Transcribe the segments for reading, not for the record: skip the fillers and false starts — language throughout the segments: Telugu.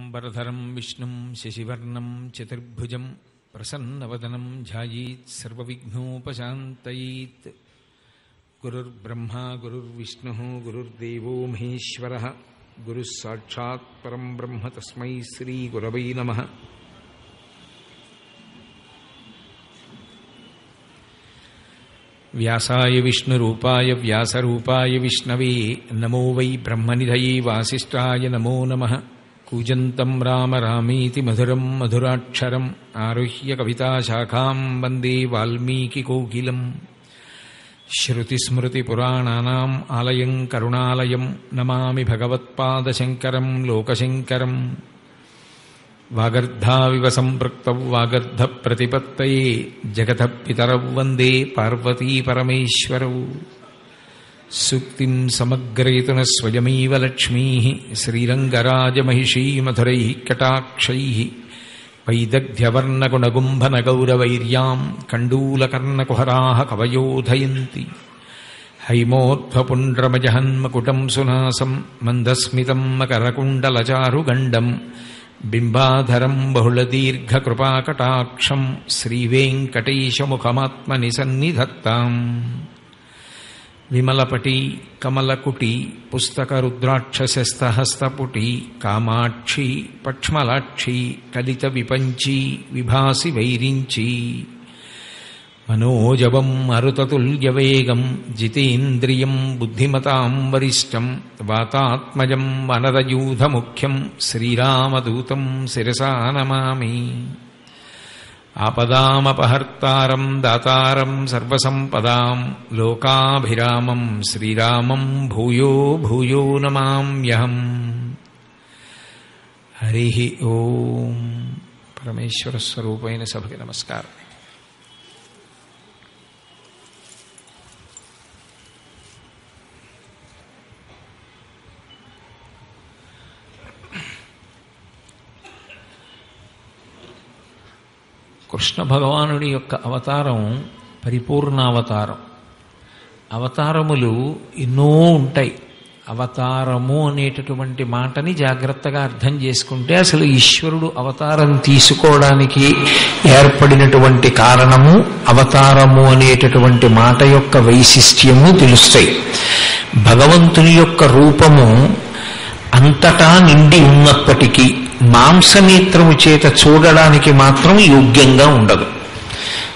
శుక్లాంబరధరం విష్ణుం శశివర్ణం చతుర్భుజం ప్రసన్నవదనం ధ్యాయేత్ సర్వవిఘ్నోపశాంతయేత్. గురుర్బ్రహ్మా గురుర్విష్ణుః గురుర్దేవో మహేశ్వరః గురుః సాక్షాత్ పరం బ్రహ్మ తస్మై శ్రీ గురవై నమః. వ్యాసాయ విష్ణురూపాయ వ్యాసరూపాయ విష్ణవే నమో వై బ్రహ్మనిధయే వాసిష్ఠాయ నమో నమః. కూజంతం రామ రామేతి మధురం మధురాక్షరం ఆరుహ్య కవితాశాఖాం వందే వాల్మీకికోకిలం. శ్రుతిస్మృతిపురాణానాం ఆలయం కరుణాలయం నమామి భగవత్పాదశంకరం లోకశంకరం. వాగర్ధావివ సంపృక్తౌ వాగర్ధ ప్రతిపత్తయే జగతః పితరౌ వందే పార్వతీ పరమేశ్వరౌ. సూక్తిం సమగ్రయతున స్వయమేవ లక్ష్మీః శ్రీరంగరాజమహిషీ మధురైః కటాక్షైః. వైదగ్ధ్యవర్ణగుణగుంభనగౌరవైర్యాం కండూలకర్ణకుహరాः కవయోధయంతి. హైమోర్ధ్వపుండ్రమజహన్మకుటం సునాసం మందస్మితం మకరకుండలచారుగండం. బింబాధరం బహుళదీర్ఘకృపాకటాక్షం శ్రీవేంకటేశముఖమాత్మని సన్నిధత్తాం. విమలపటి కమలకుటి పుస్తకరుద్రాక్షశస్తహస్తపుటి కామాక్షి పక్ష్మలాక్షి కలిత విపంచి విభాసి వైరించి. మనోజవం మరుతతుల్యవేగం జితేంద్రియం బుద్ధిమతాం వరిష్టం. వాతాత్మజం వనరయూధముఖ్యం శ్రీరామదూతం శిరసా నమామి. ఆపదామపహర్తారం దాతారం సర్వసంపదాం లోకాభిరామం శ్రీరామం భూయో భూయో నమామ్యహం. హరి ఓం. పరమేశ్వర స్వరూపైన సభకి నమస్కారం. కృష్ణ భగవానుడి యొక్క అవతారం పరిపూర్ణావతారం. అవతారములు ఎన్నో ఉంటాయి. అవతారము అనేటటువంటి మాటని జాగ్రత్తగా అర్థం చేసుకుంటే అసలు ఈశ్వరుడు అవతారం తీసుకోవడానికి ఏర్పడినటువంటి కారణము, అవతారము అనేటటువంటి మాట యొక్క వైశిష్ట్యము తెలుస్తాయి. భగవంతుని యొక్క రూపము అంతటా నిండి ఉన్నప్పటికీ మాంసనేత్రము చేత చూడడానికి మాత్రం యోగ్యంగా ఉండదు.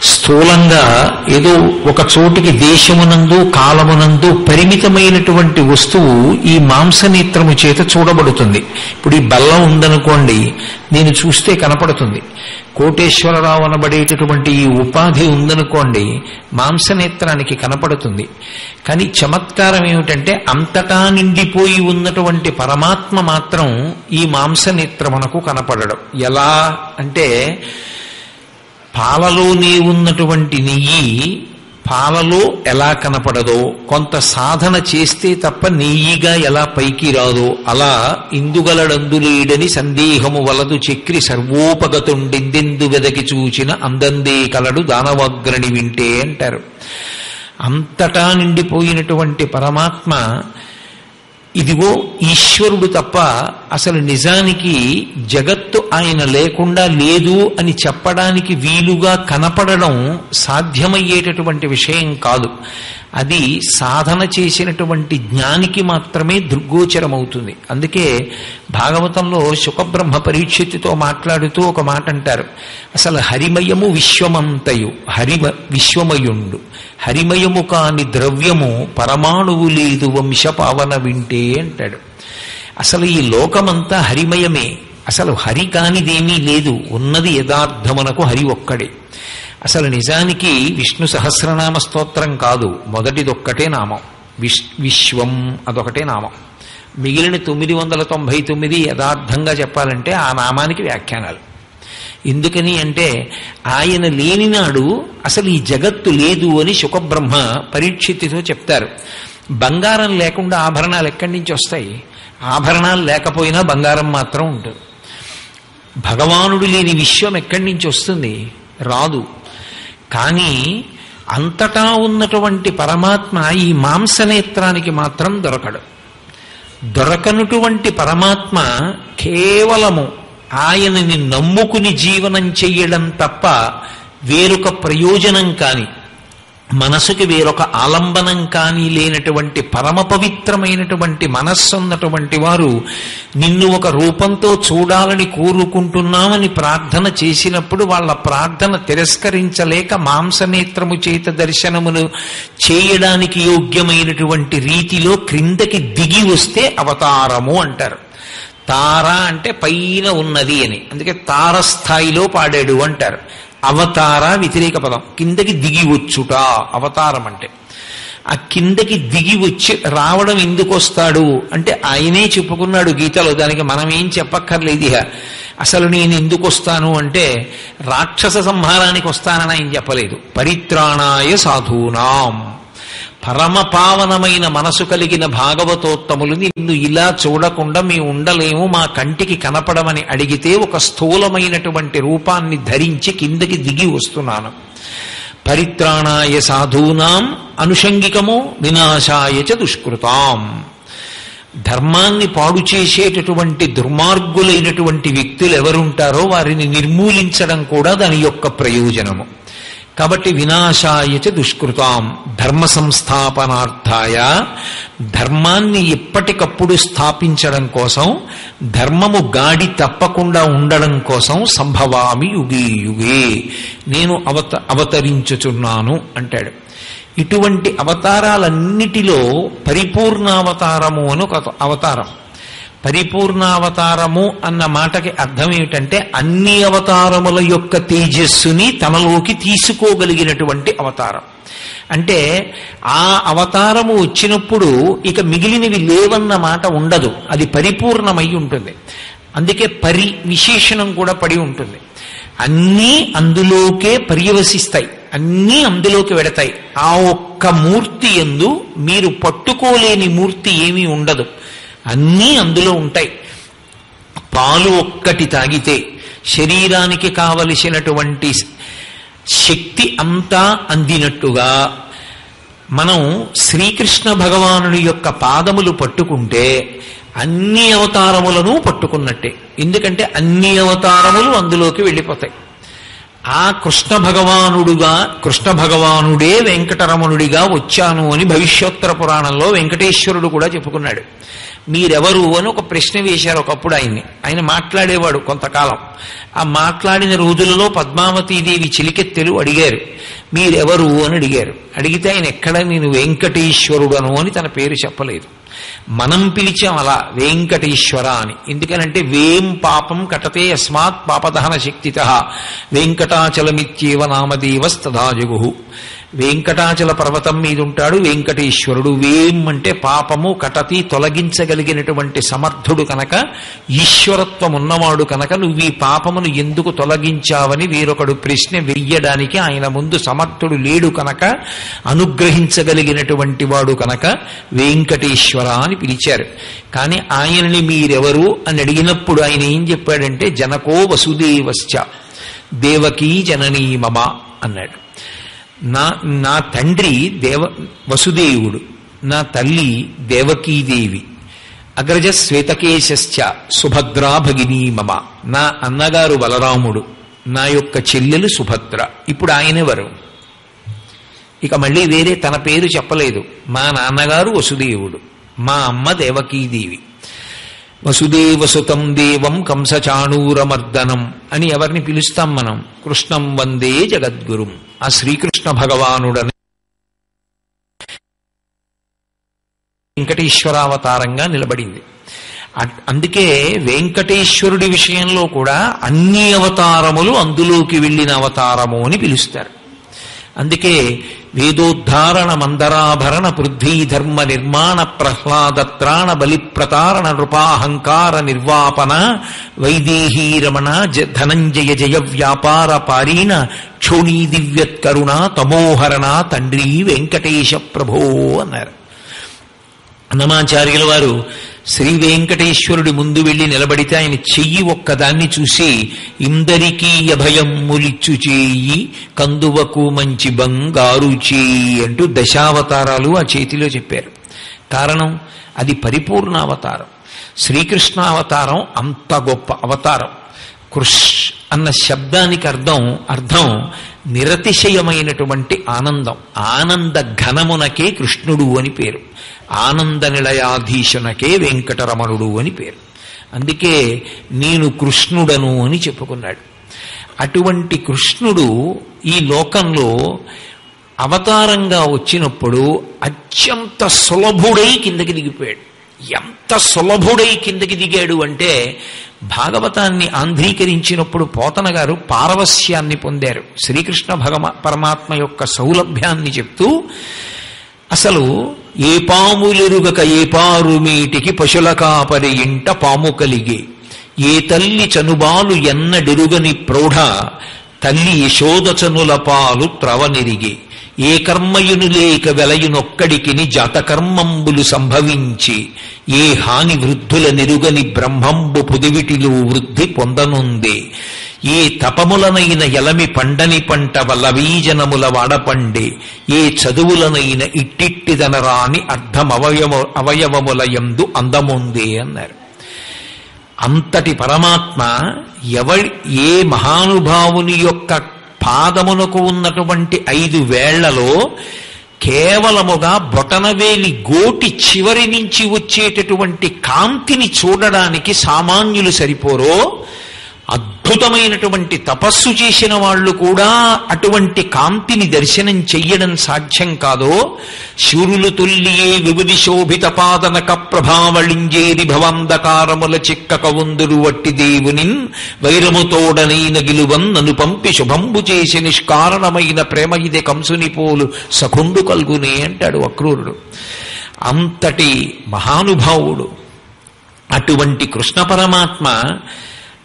స్థూలంగా ఏదో ఒక చోటికి దేశమునందు కాలమునందు పరిమితమైనటువంటి వస్తువు ఈ మాంసనేత్రము చేత చూడబడుతుంది. ఇప్పుడు ఈ బల్లం ఉందనుకోండి, నేను చూస్తే కనపడుతుంది. కోటేశ్వరరావు అనబడేటటువంటి ఈ ఉపాధి ఉందనుకోండి, మాంసనేత్రానికి కనపడుతుంది. కానీ చమత్కారం ఏమిటంటే అంతటా నిండిపోయి ఉన్నటువంటి పరమాత్మ మాత్రం ఈ మాంసనేత్రమునకు కనపడడం. ఎలా అంటే పాలలోనే ఉన్నటువంటి నెయ్యి పాలలో ఎలా కనపడదో, కొంత సాధన చేస్తే తప్ప నెయ్యిగా ఎలా పైకి రాదో, అలా ఇందుగలడందులేడని సందేహము వలదు చక్రి సర్వోపగతుండెందెందు వెదకి చూచిన అందందే కలడు దానవాగ్రణి వింటే అంటారు. అంతటా నిండిపోయినటువంటి పరమాత్మ ఇదిగో ఈశ్వరుడు తప్ప అసలు నిజానికి జగత్తు ఆయన లేకుండా లేదు అని చెప్పడానికి వీలుగా కనపడడం సాధ్యమయ్యేటటువంటి విషయం కాదు. అది సాధన చేసినటువంటి జ్ఞానికి మాత్రమే దృగ్గోచరమవుతుంది. అందుకే భాగవతంలో శుకబ్రహ్మ పరీక్షిత్తుతో మాట్లాడుతూ ఒక మాట అంటారు. అసలు హరిమయము విశ్వమంతయు విశ్వమయుండు, హరిమయము కాని ద్రవ్యము పరమాణువు లేదు వంశపావన వింటే అంటాడు. అసలు ఈ లోకమంతా హరిమయమే. అసలు హరి కానిదేమీ లేదు. ఉన్నది యథార్థమునకు హరి ఒక్కడే. అసలు నిజానికి విష్ణు సహస్రనామ స్తోత్రం కాదు, మొదటిదొక్కటే నామం. విశ్వం అదొకటే నామం. మిగిలిన 999 యథార్థంగా చెప్పాలంటే ఆ నామానికి వ్యాఖ్యానాలు. ఎందుకని అంటే ఆయన లేనినాడు అసలు ఈ జగత్తు లేదు అని శుకబ్రహ్మ పరీక్షిత్తుతో చెప్తారు. బంగారం లేకుండా ఆభరణాలు ఎక్కడి నుంచి వస్తాయి? ఆభరణాలు లేకపోయినా బంగారం మాత్రం ఉంటుంది. భగవానుడు లేని విశ్వం ఎక్కడి నుంచి వస్తుంది? రాదు. కానీ అంతటా ఉన్నటువంటి పరమాత్మ ఈ మాంసనేత్రానికి మాత్రం దొరకడు. దొరకనటువంటి పరమాత్మ కేవలము ఆయనని నమ్ముకుని జీవనం చెయ్యడం తప్ప వేరొక ప్రయోజనం కాని, మనసుకి వేరొక ఆలంబనం కానీ లేనటువంటి పరమ పవిత్రమైనటువంటి మనస్సు ఉన్నటువంటి వారు నిన్ను ఒక రూపంతో చూడాలని కోరుకుంటున్నామని ప్రార్థన చేసినప్పుడు వాళ్ళ ప్రార్థన తిరస్కరించలేక మాంసనేత్రము చేత దర్శనమును చేయడానికి యోగ్యమైనటువంటి రీతిలో క్రిందకి దిగి వస్తే అవతారము అంటారు. తార అంటే పైన ఉన్నది అని, అందుకే తారస్థాయిలో పాడాడు అంటారు. అవతార వ్యతిరేక పదం, కిందకి దిగి వచ్చుట అవతారం అంటే. ఆ కిందకి దిగి వచ్చి రావడం ఎందుకు వస్తాడు అంటే ఆయనే చెప్పుకున్నాడు గీతలో, దానికి మనం ఏం చెప్పక్కర్లేదు. ఇక అసలు నేను ఎందుకు వస్తాను అంటే రాక్షస సంహారానికి వస్తానని ఆయన చెప్పలేదు. పరిత్రాణాయ సాధూనాం, పరమ పావనమైన మనసు కలిగిన భాగవతోత్తములు నిన్ను ఇలా చూడకుండా మేము ఉండలేము, మా కంటికి కనపడమని అడిగితే ఒక స్థూలమైనటువంటి రూపాన్ని ధరించి కిందకి దిగి వస్తున్నాను. పరిత్రాణాయ సాధూనాం అనుషంగికము వినాశాయ చ దుష్కృతాం. ధర్మాన్ని పాడు చేసేటటువంటి దుర్మార్గులైనటువంటి వ్యక్తులు ఎవరుంటారో వారిని నిర్మూలించడం కూడా దాని యొక్క ప్రయోజనము. కాబట్టి వినాశాయ చ దుష్కృతాం, ధర్మ సంస్థాపనార్థాయ, ధర్మాన్ని ఎప్పటికప్పుడు స్థాపించడం కోసం, ధర్మము గాడి తప్పకుండా ఉండడం కోసం సంభవామి యుగే యుగే, నేను అవతరించుచున్నాను అంటాడు. ఇటువంటి అవతారాలన్నిటిలో పరిపూర్ణావతారము అని ఒక అవతారం. పరిపూర్ణావతారము అన్న మాటకి అర్థం ఏమిటంటే అన్ని అవతారముల యొక్క తేజస్సుని తనలోకి తీసుకోగలిగినటువంటి అవతారం. అంటే ఆ అవతారము వచ్చినప్పుడు ఇక మిగిలినవి లేవన్న మాట ఉండదు, అది పరిపూర్ణమై ఉంటుంది. అందుకే విశేషణం కూడా పడి ఉంటుంది. అన్నీ అందులోకే పర్యవసిస్తాయి, అన్నీ అందులోకి వెడతాయి. ఆ ఒక్క మూర్తి యందు మీరు పట్టుకోలేని మూర్తి ఏమీ ఉండదు, అన్నీ అందులో ఉంటాయి. పాలు ఒక్కటి తాగితే శరీరానికి కావలసినటువంటి శక్తి అంతా అందినట్టుగా మనం శ్రీకృష్ణ భగవానుడి యొక్క పాదములు పట్టుకుంటే అన్ని అవతారములను పట్టుకున్నట్టే. ఎందుకంటే అన్ని అవతారములు అందులోకి వెళ్ళిపోతాయి. ఆ కృష్ణ భగవానుడే వెంకటరమణుడిగా వచ్చాను అని భవిష్యోత్తర పురాణంలో వెంకటేశ్వరుడు కూడా చెప్పుకున్నాడు. మీరెవరు అని ఒక ప్రశ్న వేశారు ఒకప్పుడు ఆయన్ని. ఆయన మాట్లాడేవాడు కొంతకాలం. ఆ మాట్లాడిన రోజులలో పద్మావతీదేవి చిలికెత్తెలు అడిగారు, మీరెవరు అని అడిగారు. అడిగితే ఆయన ఎక్కడ నేను వెంకటేశ్వరుడను అని తన పేరు చెప్పలేదు. మనం పిలిచాం అలా వెంకటేశ్వర అని. ఎందుకనంటే వేం పాపం కటతే అస్మాత్ పాపదహన శక్తితః వెంకటాచలమిత్యేవ నామదేవస్తదా జగుః. వెంకటాచల పర్వతం మీద ఉంటాడు వెంకటేశ్వరుడు. వేం అంటే పాపము, కటతి తొలగించగలిగినటువంటి సమర్థుడు కనుక, ఈశ్వరత్వం ఉన్నవాడు కనుక నువ్వు ఈ పాపమును ఎందుకు తొలగించావని వేరొకడు ప్రశ్న వెయ్యడానికి ఆయన ముందు సమర్థుడు లేడు కనుక, అనుగ్రహించగలిగినటువంటి వాడు కనుక వెంకటేశ్వర అని పిలిచారు. కానీ ఆయనని మీరెవరు అని అడిగినప్పుడు ఆయన ఏం చెప్పాడంటే జనకో వసుదేవశ్చ దేవకీ జననీ మమ అన్నాడు. నా తండ్రి వసుదేవుడు, నా తల్లి దేవకీదేవి, అగ్రజ శ్వేతకేశశ్చ సుభద్రా భగినీ మమ. నా అన్నగారు బలరాముడు, నా యొక్క చెల్లెలు సుభద్ర. ఇప్పుడు ఆయనెవరు? ఇక మళ్ళీ వేరే తన పేరు చెప్పలేదు. మా నాన్నగారు వసుదేవుడు, మా అమ్మ దేవకీదేవి. వసుదేవసుతం దేవం కంసచాణూరమర్దనం అని ఎవరిని పిలుస్తాం మనం? కృష్ణం వందే జగద్గురుం. ఆ శ్రీకృష్ణ భగవానుడని వెంకటేశ్వరావతారంగా నిలబడింది. అందుకే వెంకటేశ్వరుడి విషయంలో కూడా అన్ని అవతారములు అందులోకి వెళ్ళిన అవతారము అని పిలుస్తారు. అందుకే వేదోద్ధారణ మందరాభరణ పృథ్వీ ధర్మ నిర్మాణ ప్రహ్లాదత్రాణ బలిప్రతారణ నృపాహంకార నిర్వాపన వైదేహీ రమణ ధనంజయ జయ వ్యాపార పారీణ క్షోణీ దివ్యత్కరుణ తమోహరణ తండ్రి వెంకటేశ ప్రభో అన్నారు. అన్నమాచార్యుల వారు శ్రీ వెంకటేశ్వరుడి ముందు వెళ్లి నిలబడితే ఆయన చెయ్యి ఒక్కదాన్ని చూసి ఇందరికీ అభయం ములిచ్చు చేయి కందువకు మంచి బంగారు చేయి అంటూ దశావతారాలు ఆ చేతిలో చెప్పారు. కారణం అది పరిపూర్ణ అవతారం. శ్రీకృష్ణావతారం అంత గొప్ప అవతారం. కృష్ అన్న శబ్దానికి అర్థం నిరతిశయమైనటువంటి ఆనందం. ఆనంద ఘనమునకే కృష్ణుడు అని పేరు. ఆనంద నిలయాధీశునకే వెంకటరమణుడు అని పేరు. అందుకే నేను కృష్ణుడను అని చెప్పుకున్నాడు. అటువంటి కృష్ణుడు ఈ లోకంలో అవతారంగా వచ్చినప్పుడు అత్యంత సులభుడై కిందకి దిగిపోయాడు. ఎంత సులభుడై కిందకి దిగాడు అంటే భాగవతాన్ని ఆంధ్రీకరించినప్పుడు పోతన గారు పారవస్యాన్ని పొందారు. శ్రీకృష్ణ పరమాత్మ యొక్క సౌలభ్యాన్ని చెప్తూ అసలు ఏ పాములెరుగక ఏ పారుమీటికి పశుల కాపరి ఇంట పాము కలిగే, ఏ తల్లి చనుబాలు ఎన్నడెరుగని ప్రౌఢ తల్లి యశోదచనుల పాలు త్రవనిరిగే, ఏ కర్మయును లేక వెలయునొక్కడికిని జాతకర్మంబులు సంభవించి, ఏ హాని వృద్ధుల నిరుగని బ్రహ్మంబు పుదివిటిలో వృద్ధి పొందనుందే, ఏ తపములనైన ఎలమి పండని పంట వలవీజనముల వాడపండే, ఏ చదువులనైన ఇట్టిట్టిదనరాని అవయవములయందు అందముందే అన్నారు. అంతటి పరమాత్మ ఏ మహానుభావుని యొక్క పాదమునకు ఉన్నటువంటి 5 వేళ్లలో కేవలముగా బొటనవేలి గోటి చివరి నుంచి వచ్చేటటువంటి కాంతిని చూడడానికి సామాన్యులు సరిపోరో, అద్భుతమైనటువంటి తపస్సు చేసిన వాళ్ళు కూడా అటువంటి కాంతిని దర్శనం చెయ్యడం సాధ్యం కాదో, శూరులు తుల్లియే విభుది శోభిత పాదనక ప్రభావళింజేరి భవంధకారముల చిక్కక ఉందురు వట్టి దేవునిన్ వైరముతోడనైన గిలువన్ నన్ను పంపి శుభంబు చేసి నిష్కారణమైన ప్రేమ ఇదే కంసుని పోలు సఖుండు కల్గునే అంటాడు అక్రూరుడు. అంతటి మహానుభావుడు. అటువంటి కృష్ణ పరమాత్మ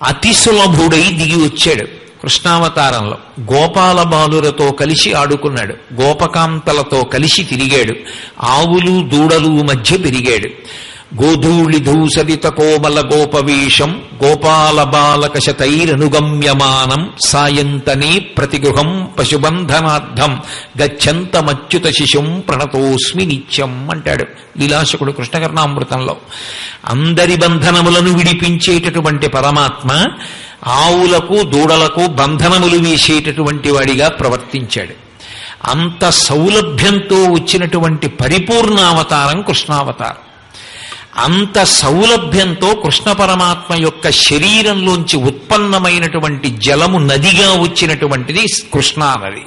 అతి సులభుడై దిగి వచ్చాడు. కృష్ణావతారంలో గోపాల బాలులతో కలిసి ఆడుకున్నాడు, గోపకాంతలతో కలిసి తిరిగాడు, ఆవులు దూడలు మధ్య పెరిగాడు. గోధూళి ధూసరిత కోమల గోపవేషం గోపాల బాలక శతైరనుగమ్యమానం సాయంతనే ప్రతిగృహం పశుబంధనార్థం గచ్చంతమచ్యుత శిశుం ప్రణతోస్మి నిత్యం అంటాడు లీలాశకుడు కృష్ణకర్ణామృతంలో. అందరి బంధనములను విడిపించేటటువంటి పరమాత్మ ఆవులకు దూడలకు బంధనములు వేసేటటువంటి వాడిగా ప్రవర్తించాడు. అంత సౌలభ్యంతో వచ్చినటువంటి పరిపూర్ణావతారం కృష్ణావతారం. అంత సౌలభ్యంతో కృష్ణ పరమాత్మ యొక్క శరీరంలోంచి ఉత్పన్నమైనటువంటి జలము నదిగా వచ్చినటువంటిది కృష్ణా నది.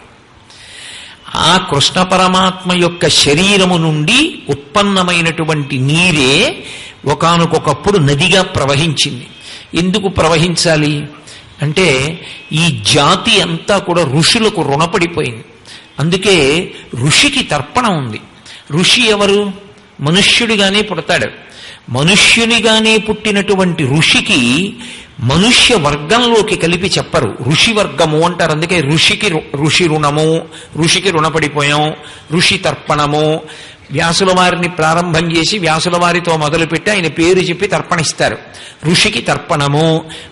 ఆ కృష్ణ పరమాత్మ యొక్క శరీరము నుండి ఉత్పన్నమైనటువంటి నీరే ఒకానొకప్పుడు నదిగా ప్రవహించింది. ఎందుకు ప్రవహించాలి అంటే ఈ జాతి అంతా కూడా ఋషులకు రుణపడిపోయింది. అందుకే ఋషికి తర్పణం ఉంది. ఋషి ఎవరు? మనుష్యుడిగానే పుడతాడు. మనుష్యునిగానే పుట్టినటువంటి ఋషికి మనుష్య వర్గంలోకి కలిపి చెప్పరు, ఋషి వర్గము అంటారు. అందుకే ఋషి రుణము, ఋషికి రుణపడిపోయాం, ఋషి తర్పణము. వ్యాసుల వారిని ప్రారంభం చేసి వ్యాసుల వారితో మొదలుపెట్టి ఆయన పేరు చెప్పి తర్పణిస్తారు. ఋషికి తర్పణము.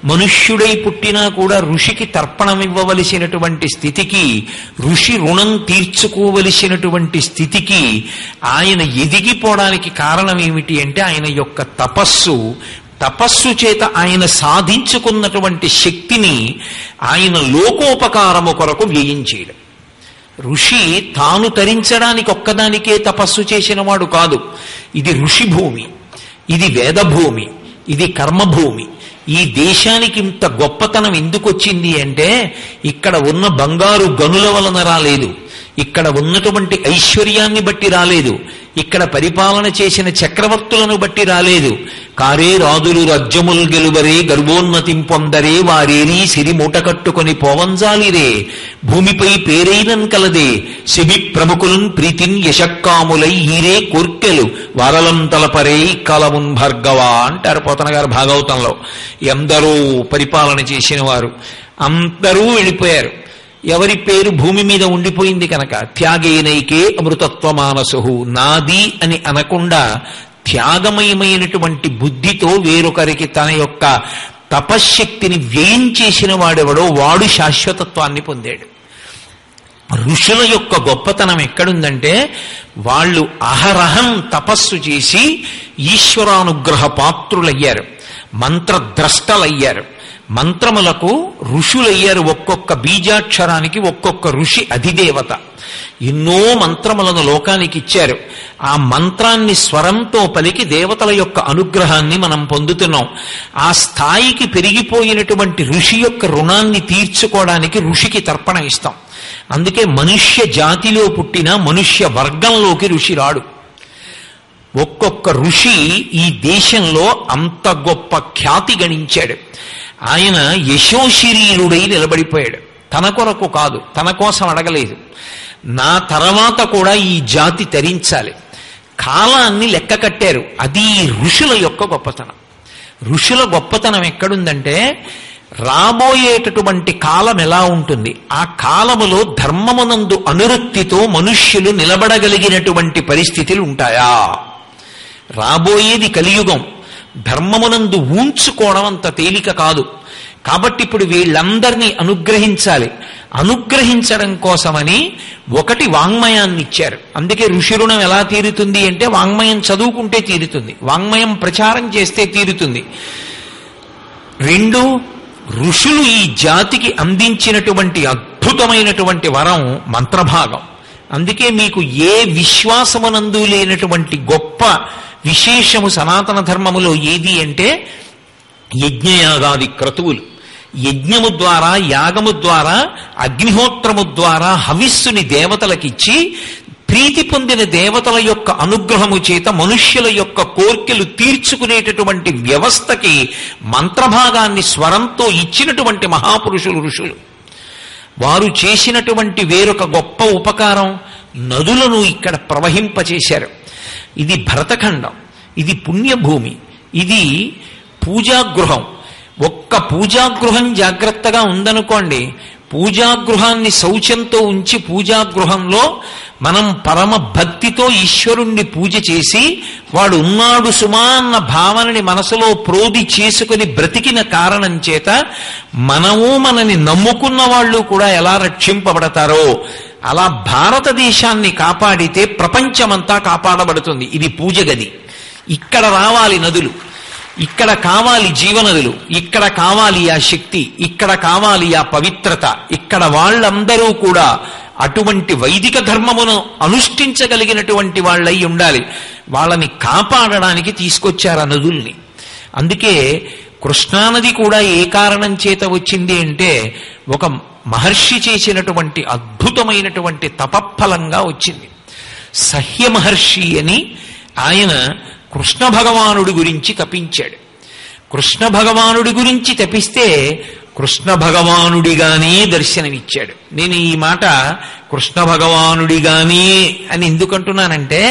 మనుష్యుడై పుట్టినా కూడా ఋషికి తర్పణం ఇవ్వవలసినటువంటి స్థితికి, ఋషి రుణం తీర్చుకోవలసినటువంటి స్థితికి ఆయన ఎదిగిపోవడానికి కారణం ఏమిటి అంటే ఆయన యొక్క తపస్సు చేత ఆయన సాధించుకున్నటువంటి శక్తిని ఆయన లోకోపకారము కొరకు వ్యయించేయడం. ఋషి తాను తరించడానికి ఒక్కదానికే తపస్సు చేసిన వాడు కాదు. ఇది ఋషిభూమి, ఇది వేదభూమి, ఇది కర్మభూమి. ఈ దేశానికి ఇంత గొప్పతనం ఎందుకు వచ్చింది అంటే ఇక్కడ ఉన్న బంగారు గనుల వలన రాలేదు, ఇక్కడ ఉన్నటువంటి ఐశ్వర్యాన్ని బట్టి రాలేదు, ఇక్కడ పరిపాలన చేసిన చక్రవర్తులను బట్టి రాలేదు. కారే రాజులు రాజ్యములు గెలువరే గర్వోన్నతిం పొందరే వారేరీ సిరి మూట కట్టుకొని పోవంజాలిరే భూమిపై పేరైనన్ కలదే శిబి ప్రముఖులన్ ప్రీతిన్ యశక్కాములై ఈరే కోర్కెలు వారలం తలపరే కాలమున్ భార్గవా అంటారు పోతన గారు భాగవతంలో. ఎందరో పరిపాలన చేసిన వారు అందరూ వెళ్ళిపోయారు. ఎవరి పేరు భూమి మీద ఉండిపోయింది కనుక త్యాగేనైకే అమృతత్వమానసు, నాది అని అనకుండా త్యాగమయమైనటువంటి బుద్ధితో వేరొకరికి తన యొక్క తపశ్శక్తిని వ్యయం చేసిన వాడెవడో వాడు శాశ్వతత్వాన్ని పొందాడు. ఋషుల యొక్క గొప్పతనం ఎక్కడుందంటే వాళ్ళు అహరహం తపస్సు చేసి ఈశ్వరానుగ్రహ పాత్రులయ్యారు, మంత్రద్రష్టలయ్యారు. మంత్రములకు ఋషులయ్యారు. ఒక్కొక్క బీజాక్షరానికి ఒక్కొక్క ఋషి అధిదేవత. ఎన్నో మంత్రములను లోకానికి ఇచ్చారు. ఆ మంత్రాన్ని స్వరంతో పలికి దేవతల యొక్క అనుగ్రహాన్ని మనం పొందుతున్నాం. ఆ స్థాయికి పెరిగిపోయినటువంటి ఋషి యొక్క రుణాన్ని తీర్చుకోవడానికి ఋషికి తర్పణ ఇస్తాం. అందుకే మనుష్య జాతిలో పుట్టిన మనుష్య వర్గంలోకి ఋషి రాడు. ఒక్కొక్క ఋషి ఈ దేశంలో అంత గొప్ప ఖ్యాతి గణించాడు. ఆయన యశోశరీరుడై నిలబడిపోయాడు. తన కొరకు కాదు, తన కోసం అడగలేదు. నా తర్వాత కూడా ఈ జాతి తరించాలి, కాలాన్ని లెక్క కట్టారు. అది ఋషుల యొక్క గొప్పతనం. ఋషుల గొప్పతనం ఎక్కడుందంటే రాబోయేటటువంటి కాలం ఎలా ఉంటుంది, ఆ కాలములో ధర్మమునందు అనురక్తితో మనుష్యులు నిలబడగలిగినటువంటి పరిస్థితులు ఉంటాయా? రాబోయేది కలియుగం. ధర్మమునందు ఊంచుకోవడం అంత తేలిక కాదు. కాబట్టి ఇప్పుడు వీళ్ళందరినీ అనుగ్రహించాలి. అనుగ్రహించడం కోసమని ఒకటి వాంగ్మయాన్ని ఇచ్చారు. అందుకే ఋషి రుణం ఎలా తీరుతుంది అంటే వాంగ్మయం చదువుకుంటే తీరుతుంది, వాంగ్మయం ప్రచారం చేస్తే తీరుతుంది. రెండు, ఋషులు ఈ జాతికి అందించినటువంటి అద్భుతమైనటువంటి వరం మంత్రభాగం. అందుకే మీకు ఏ విశ్వాసమునందు లేనటువంటి గొప్ప విశేషము సనాతన ధర్మములో ఏది అంటే యజ్ఞయాగాది క్రతువులు. యజ్ఞము ద్వారా, యాగము ద్వారా, అగ్నిహోత్రము ద్వారా హవిస్సుని దేవతలకిచ్చి ప్రీతి పొందిన దేవతల యొక్క అనుగ్రహము చేత మనుష్యుల యొక్క కోర్కెలు తీర్చుకునేటటువంటి వ్యవస్థకి మంత్రభాగాన్ని స్వరంతో ఇచ్చినటువంటి మహాపురుషులు ఋషులు. వారు చేసినటువంటి వేరొక గొప్ప ఉపకారం నదులను ఇక్కడ ప్రవహింపచేశారు. ఇది భరతఖండం, ఇది పుణ్యభూమి, ఇది పూజాగృహం. ఒక్క పూజాగృహం జాగ్రత్తగా ఉందనుకోండి, పూజాగృహాన్ని శౌచంతో ఉంచి పూజాగృహంలో మనం పరమ భక్తితో ఈశ్వరుణ్ణి పూజ చేసి వాడు ఉన్నాడు సుమా అన్న భావనని మనసులో ప్రోది చేసుకుని బ్రతికిన కారణం చేత మనము మనని నమ్ముకున్న వాళ్ళు కూడా ఎలా రక్షింపబడతారో అలా భారతదేశాన్ని కాపాడితే ప్రపంచమంతా కాపాడబడుతుంది. ఇది పూజ గది. ఇక్కడ రావాలి నదులు, ఇక్కడ కావాలి జీవనదులు, ఇక్కడ కావాలి ఆ శక్తి, ఇక్కడ కావాలి ఆ పవిత్రత. ఇక్కడ వాళ్ళందరూ కూడా అటువంటి వైదిక ధర్మమును అనుష్ఠించగలిగినటువంటి వాళ్ళై ఉండాలి. వాళ్ళని కాపాడడానికి తీసుకొచ్చారు ఆ నదుల్ని. అందుకే కృష్ణానది కూడా ఏ కారణం చేత వచ్చింది అంటే ఒక మహర్షి చేసినటువంటి అద్భుతమైనటువంటి తపఫలంగా వచ్చింది. సహ్య మహర్షి అని ఆయన కృష్ణ భగవానుడి గురించి తపించాడు. కృష్ణ భగవానుడి గురించి తపిస్తే కృష్ణ భగవానుడిగానే దర్శనమిచ్చాడు. నేను ఈ మాట కృష్ణ భగవానుడిగానే అని ఎందుకంటున్నానంటే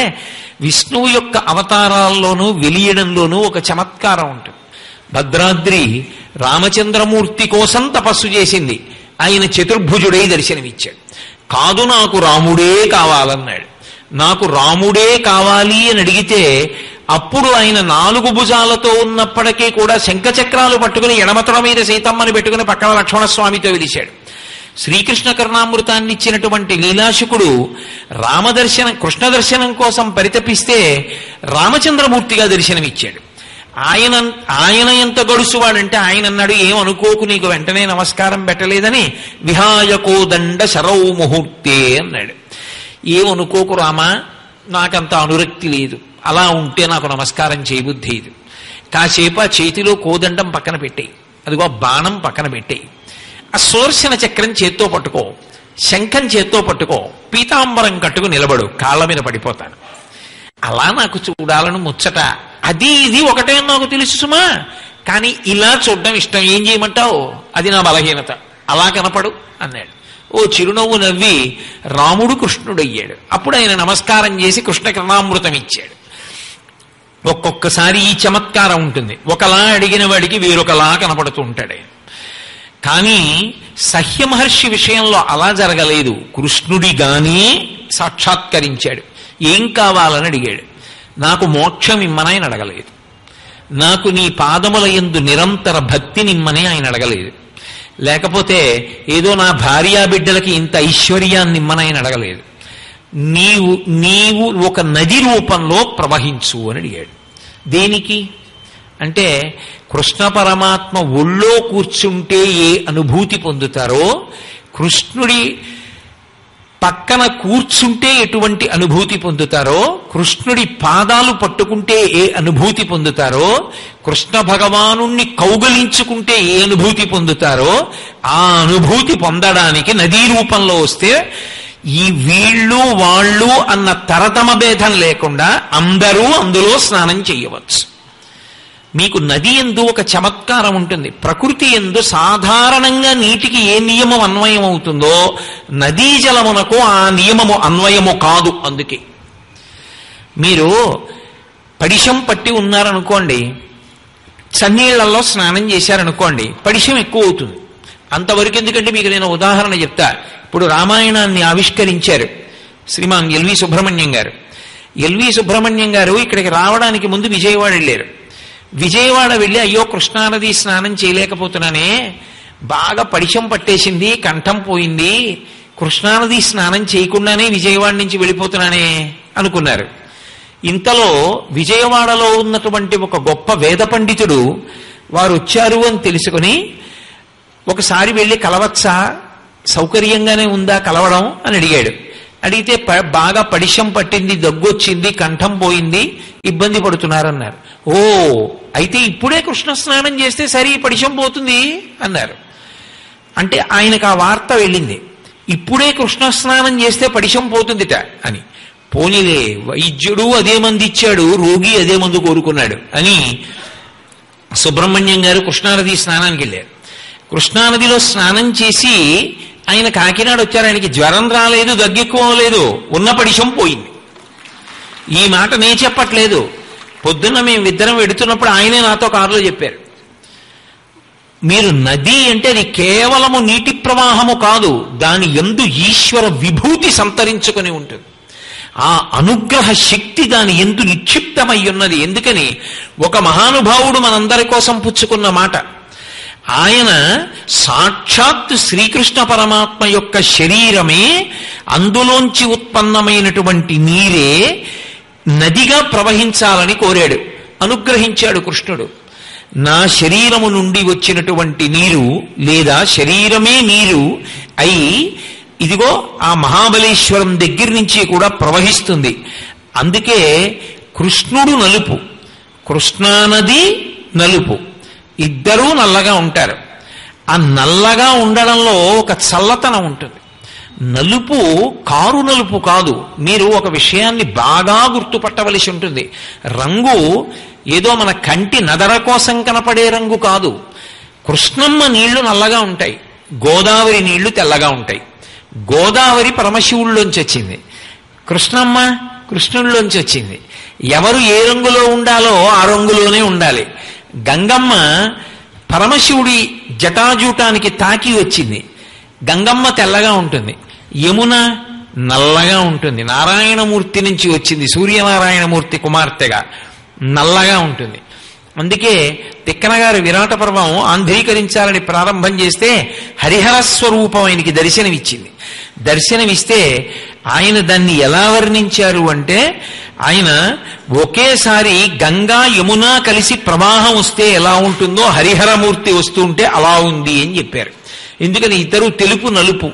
విష్ణువు యొక్క అవతారాల్లోనూ వెలియడంలోనూ ఒక చమత్కారం ఉంటుంది. భద్రాద్రి రామచంద్రమూర్తి కోసం తపస్సు చేసింది, ఆయన చతుర్భుజుడై దర్శనమిచ్చాడు. కాదు నాకు రాముడే కావాలన్నాడు. నాకు రాముడే కావాలి అని అడిగితే అప్పుడు ఆయన 4 భుజాలతో ఉన్నప్పటికీ కూడా శంఖచక్రాలు పట్టుకుని ఎడమతల మీద సీతమ్మని పెట్టుకుని పక్కన లక్ష్మణస్వామితో వెలిశాడు. శ్రీకృష్ణ కరుణామృతాన్ని ఇచ్చినటువంటి లీలాశుకుడు రామదర్శనం కృష్ణ దర్శనం కోసం పరితపిస్తే రామచంద్రమూర్తిగా దర్శనమిచ్చాడు. ఆయన ఎంత గడుసువాడంటే ఆయన అన్నాడు, ఏమనుకోకు, నీకు వెంటనే నమస్కారం పెట్టలేదని, విహాయకోదండ శరౌ ముహూర్తే అన్నాడు. ఏమనుకోకు రామా, నాకంత అనురక్తి లేదు, అలా ఉంటే నాకు నమస్కారం చేయబుద్ధి లేదు. కాసేపు ఆ చేతిలో కోదండం పక్కన పెట్టేయి, అదిగో బాణం పక్కన పెట్టేయి, ఆ సుదర్శన చక్రం చేత్తో పట్టుకో, శంఖం చేత్తో పట్టుకో, పీతాంబరం కట్టుకు నిలబడు, కాళ్ళ మీద పడిపోతాను. అలా నాకు చూడాలని ముచ్చట, అది ఇది ఒకటే నాకు తెలుసు సుమా, కానీ ఇలా చూడడం ఇష్టం, ఏం చేయమంటావు, అది నా బలహీనత, అలా కనపడు అన్నాడు. ఓ చిరునవ్వు నవ్వి రాముడు కృష్ణుడయ్యాడు. అప్పుడు ఆయన నమస్కారం చేసి కృష్ణ కరుణామృతం ఇచ్చాడు. ఒక్కొక్కసారి ఈ చమత్కారం ఉంటుంది, ఒకలా అడిగిన వాడికి వేరొకలా కనపడుతూ ఉంటాడు ఆయన. కానీ సహ్య మహర్షి విషయంలో అలా జరగలేదు. కృష్ణుడిగానే సాక్షాత్కరించాడు. ఏం కావాలని అడిగాడు. నాకు మోక్షం ఇమ్మని ఆయన అడగలేదు, నాకు నీ పాదముల యందు నిరంతర భక్తినిమ్మని ఆయన అడగలేదు. లేకపోతే ఏదో నా భార్యా బిడ్డలకి ఇంత ఐశ్వర్యాన్ని ఇమ్మనని అడగలేదు. నీవు ఒక నది రూపంలో ప్రవహించు అని అడిగాడు. దేనికి అంటే కృష్ణ పరమాత్మ ఒళ్ళో కూర్చుంటే ఏ అనుభూతి పొందుతారో, కృష్ణుడి పక్కన కూర్చుంటే ఎటువంటి అనుభూతి పొందుతారో, కృష్ణుడి పాదాలు పట్టుకుంటే ఏ అనుభూతి పొందుతారో, కృష్ణ భగవానుణ్ణి కౌగలించుకుంటే ఏ అనుభూతి పొందుతారో, ఆ అనుభూతి పొందడానికి నదీ రూపంలో వస్తే ఈ వీళ్ళు వాళ్ళు అన్న తరతమ భేదం లేకుండా అందరూ అందులో స్నానం చేయవచ్చు. మీకు నది యందు ఒక చమత్కారం ఉంటుంది. ప్రకృతి యందు సాధారణంగా నీటికి ఏ నియమం అన్వయం అవుతుందో నదీ జలమునకు ఆ నియమము అన్వయము కాదు. అందుకే మీరు పడిశం పట్టి ఉన్నారనుకోండి, చన్నీళ్లలో స్నానం చేశారనుకోండి, పడిశం ఎక్కువ అవుతుంది. అంతవరకు ఎందుకంటే మీకు నేను ఉదాహరణ చెప్తా. ఇప్పుడు రామాయణాన్ని ఆవిష్కరించారు శ్రీమాన్ ఎల్వి సుబ్రహ్మణ్యం గారు. ఎల్వి సుబ్రహ్మణ్యం గారు ఇక్కడికి రావడానికి ముందు విజయవాడ వెళ్ళారు. విజయవాడ వెళ్ళి అయ్యో కృష్ణానది స్నానం చేయలేకపోతున్నానే, బాగా పడిశం పట్టేసింది, కంఠం పోయింది, కృష్ణానది స్నానం చేయకుండానే విజయవాడ నుంచి వెళ్ళిపోతున్నానే అనుకున్నారు. ఇంతలో విజయవాడలో ఉన్నటువంటి ఒక గొప్ప వేద పండితుడు వారు వచ్చారు అని తెలుసుకుని ఒకసారి వెళ్ళి కలవచ్చా, సౌకర్యంగానే ఉందా కలవడం అని అడిగాడు. అడిగితే బాగా పడిశం పట్టింది, దగ్గొచ్చింది, కంఠం పోయింది, ఇబ్బంది పడుతున్నారన్నారు. ఓ అయితే ఇప్పుడే కృష్ణ స్నానం చేస్తే సరి పడిశం పోతుంది అన్నారు. అంటే ఆయనకు ఆ వార్త వెళ్ళింది, ఇప్పుడే కృష్ణ స్నానం చేస్తే పడిశం పోతుందిట అని. పోనీలే, వైద్యుడు అదే మంది ఇచ్చాడు, రోగి అదే మందు కోరుకున్నాడు అని సుబ్రహ్మణ్యం గారు కృష్ణానది స్నానానికి వెళ్ళారు. కృష్ణానదిలో స్నానం చేసి ఆయన కాకినాడ వచ్చారు. ఆయనకి జ్వరం రాలేదు, దగ్గెక్కువలేదు, ఉన్న పడిశం పోయింది. ఈ మాట నేను చెప్పట్లేదు, పొద్దున్న మేము ఇద్దరం వెడుతున్నప్పుడు ఆయనే నాతో కారులో చెప్పారు. మీరు నది అంటే అది కేవలము నీటి ప్రవాహము కాదు, దాని యందు ఈశ్వర విభూతి సంతరించుకొని ఉంటుంది. ఆ అనుగ్రహ శక్తి దాని యందు నిక్షిప్తమై ఉన్నది. ఎందుకని ఒక మహానుభావుడు మనందరి కోసం పుచ్చుకున్న మాట. ఆయన సాక్షాత్ శ్రీకృష్ణ పరమాత్మ యొక్క శరీరమే, అందులోంచి ఉత్పన్నమైనటువంటి నీరే నదిగా ప్రవహించాలని కోరాడు, అనుగ్రహించాడు కృష్ణుడు. నా శరీరము నుండి వచ్చినటువంటి నీరు లేదా శరీరమే నీరు అయి ఇదిగో ఆ మహాబలేశ్వరం దగ్గర నుంచి కూడా ప్రవహిస్తుంది. అందుకే కృష్ణుడు నలుపు, కృష్ణానది నలుపు, ఇద్దరూ నల్లగా ఉంటారు. ఆ నల్లగా ఉండడంలో ఒక చల్లతనం ఉంటుంది. నలుపు కారు నలుపు కాదు. మీరు ఒక విషయాన్ని బాగా గుర్తుపట్టవలసి ఉంటుంది. రంగు ఏదో మన కంటి నదర కోసం కనపడే రంగు కాదు. కృష్ణమ్మ నీళ్లు నల్లగా ఉంటాయి, గోదావరి నీళ్లు తెల్లగా ఉంటాయి. గోదావరి పరమశివుల్లోంచి వచ్చింది, కృష్ణమ్మ కృష్ణుల్లోంచి వచ్చింది. ఎవరు ఏ రంగులో ఉండాలో ఆ రంగులోనే ఉండాలి. గంగమ్మ పరమశివుడి జటాజూటానికి తాకి వచ్చింది, గంగమ్మ తెల్లగా ఉంటుంది. యమున నల్లగా ఉంటుంది, నారాయణమూర్తి నుంచి వచ్చింది, సూర్యనారాయణమూర్తి కుమార్తెగా నల్లగా ఉంటుంది. అందుకే తిక్కన గారు విరాట పర్వం ఆంధ్రీకరించాలని ప్రారంభం చేస్తే హరిహర స్వరూపం ఆయనకి దర్శనమిచ్చింది. దర్శనమిస్తే ఆయన దాన్ని ఎలా వర్ణించారు అంటే, ఆయన ఒకేసారి గంగా యమున కలిసి ప్రవాహం వస్తే ఎలా ఉంటుందో హరిహరమూర్తి వస్తుంటే అలా ఉంది అని చెప్పారు. ఎందుకని ఇద్దరు తెలుపు నలుపు.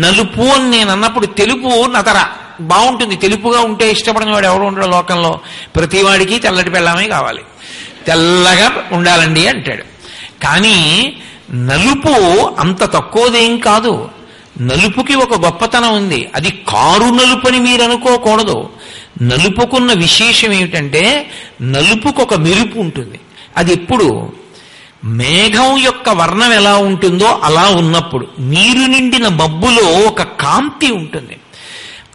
నలుపు అని నేను అన్నప్పుడు తెలుపు నతర బాగుంటుంది, తెలుపుగా ఉంటే ఇష్టపడిన వాడు ఎవరు ఉండడు లోకంలో. ప్రతివాడికి తెల్లటి పెళ్ళామే కావాలి, తెల్లగా ఉండాలండి అంటాడు. కానీ నలుపు అంత తక్కువదేం కాదు. నలుపుకి ఒక గొప్పతనం ఉంది, అది కారు నలుపని మీరు అనుకోకూడదు. నలుపుకున్న విశేషం ఏమిటంటే నలుపుకు ఒక మెరుపు ఉంటుంది. అది ఎప్పుడు మేఘం యొక్క వర్ణం ఎలా ఉంటుందో అలా ఉన్నప్పుడు, నీరు నిండిన మబ్బులో ఒక కాంతి ఉంటుంది.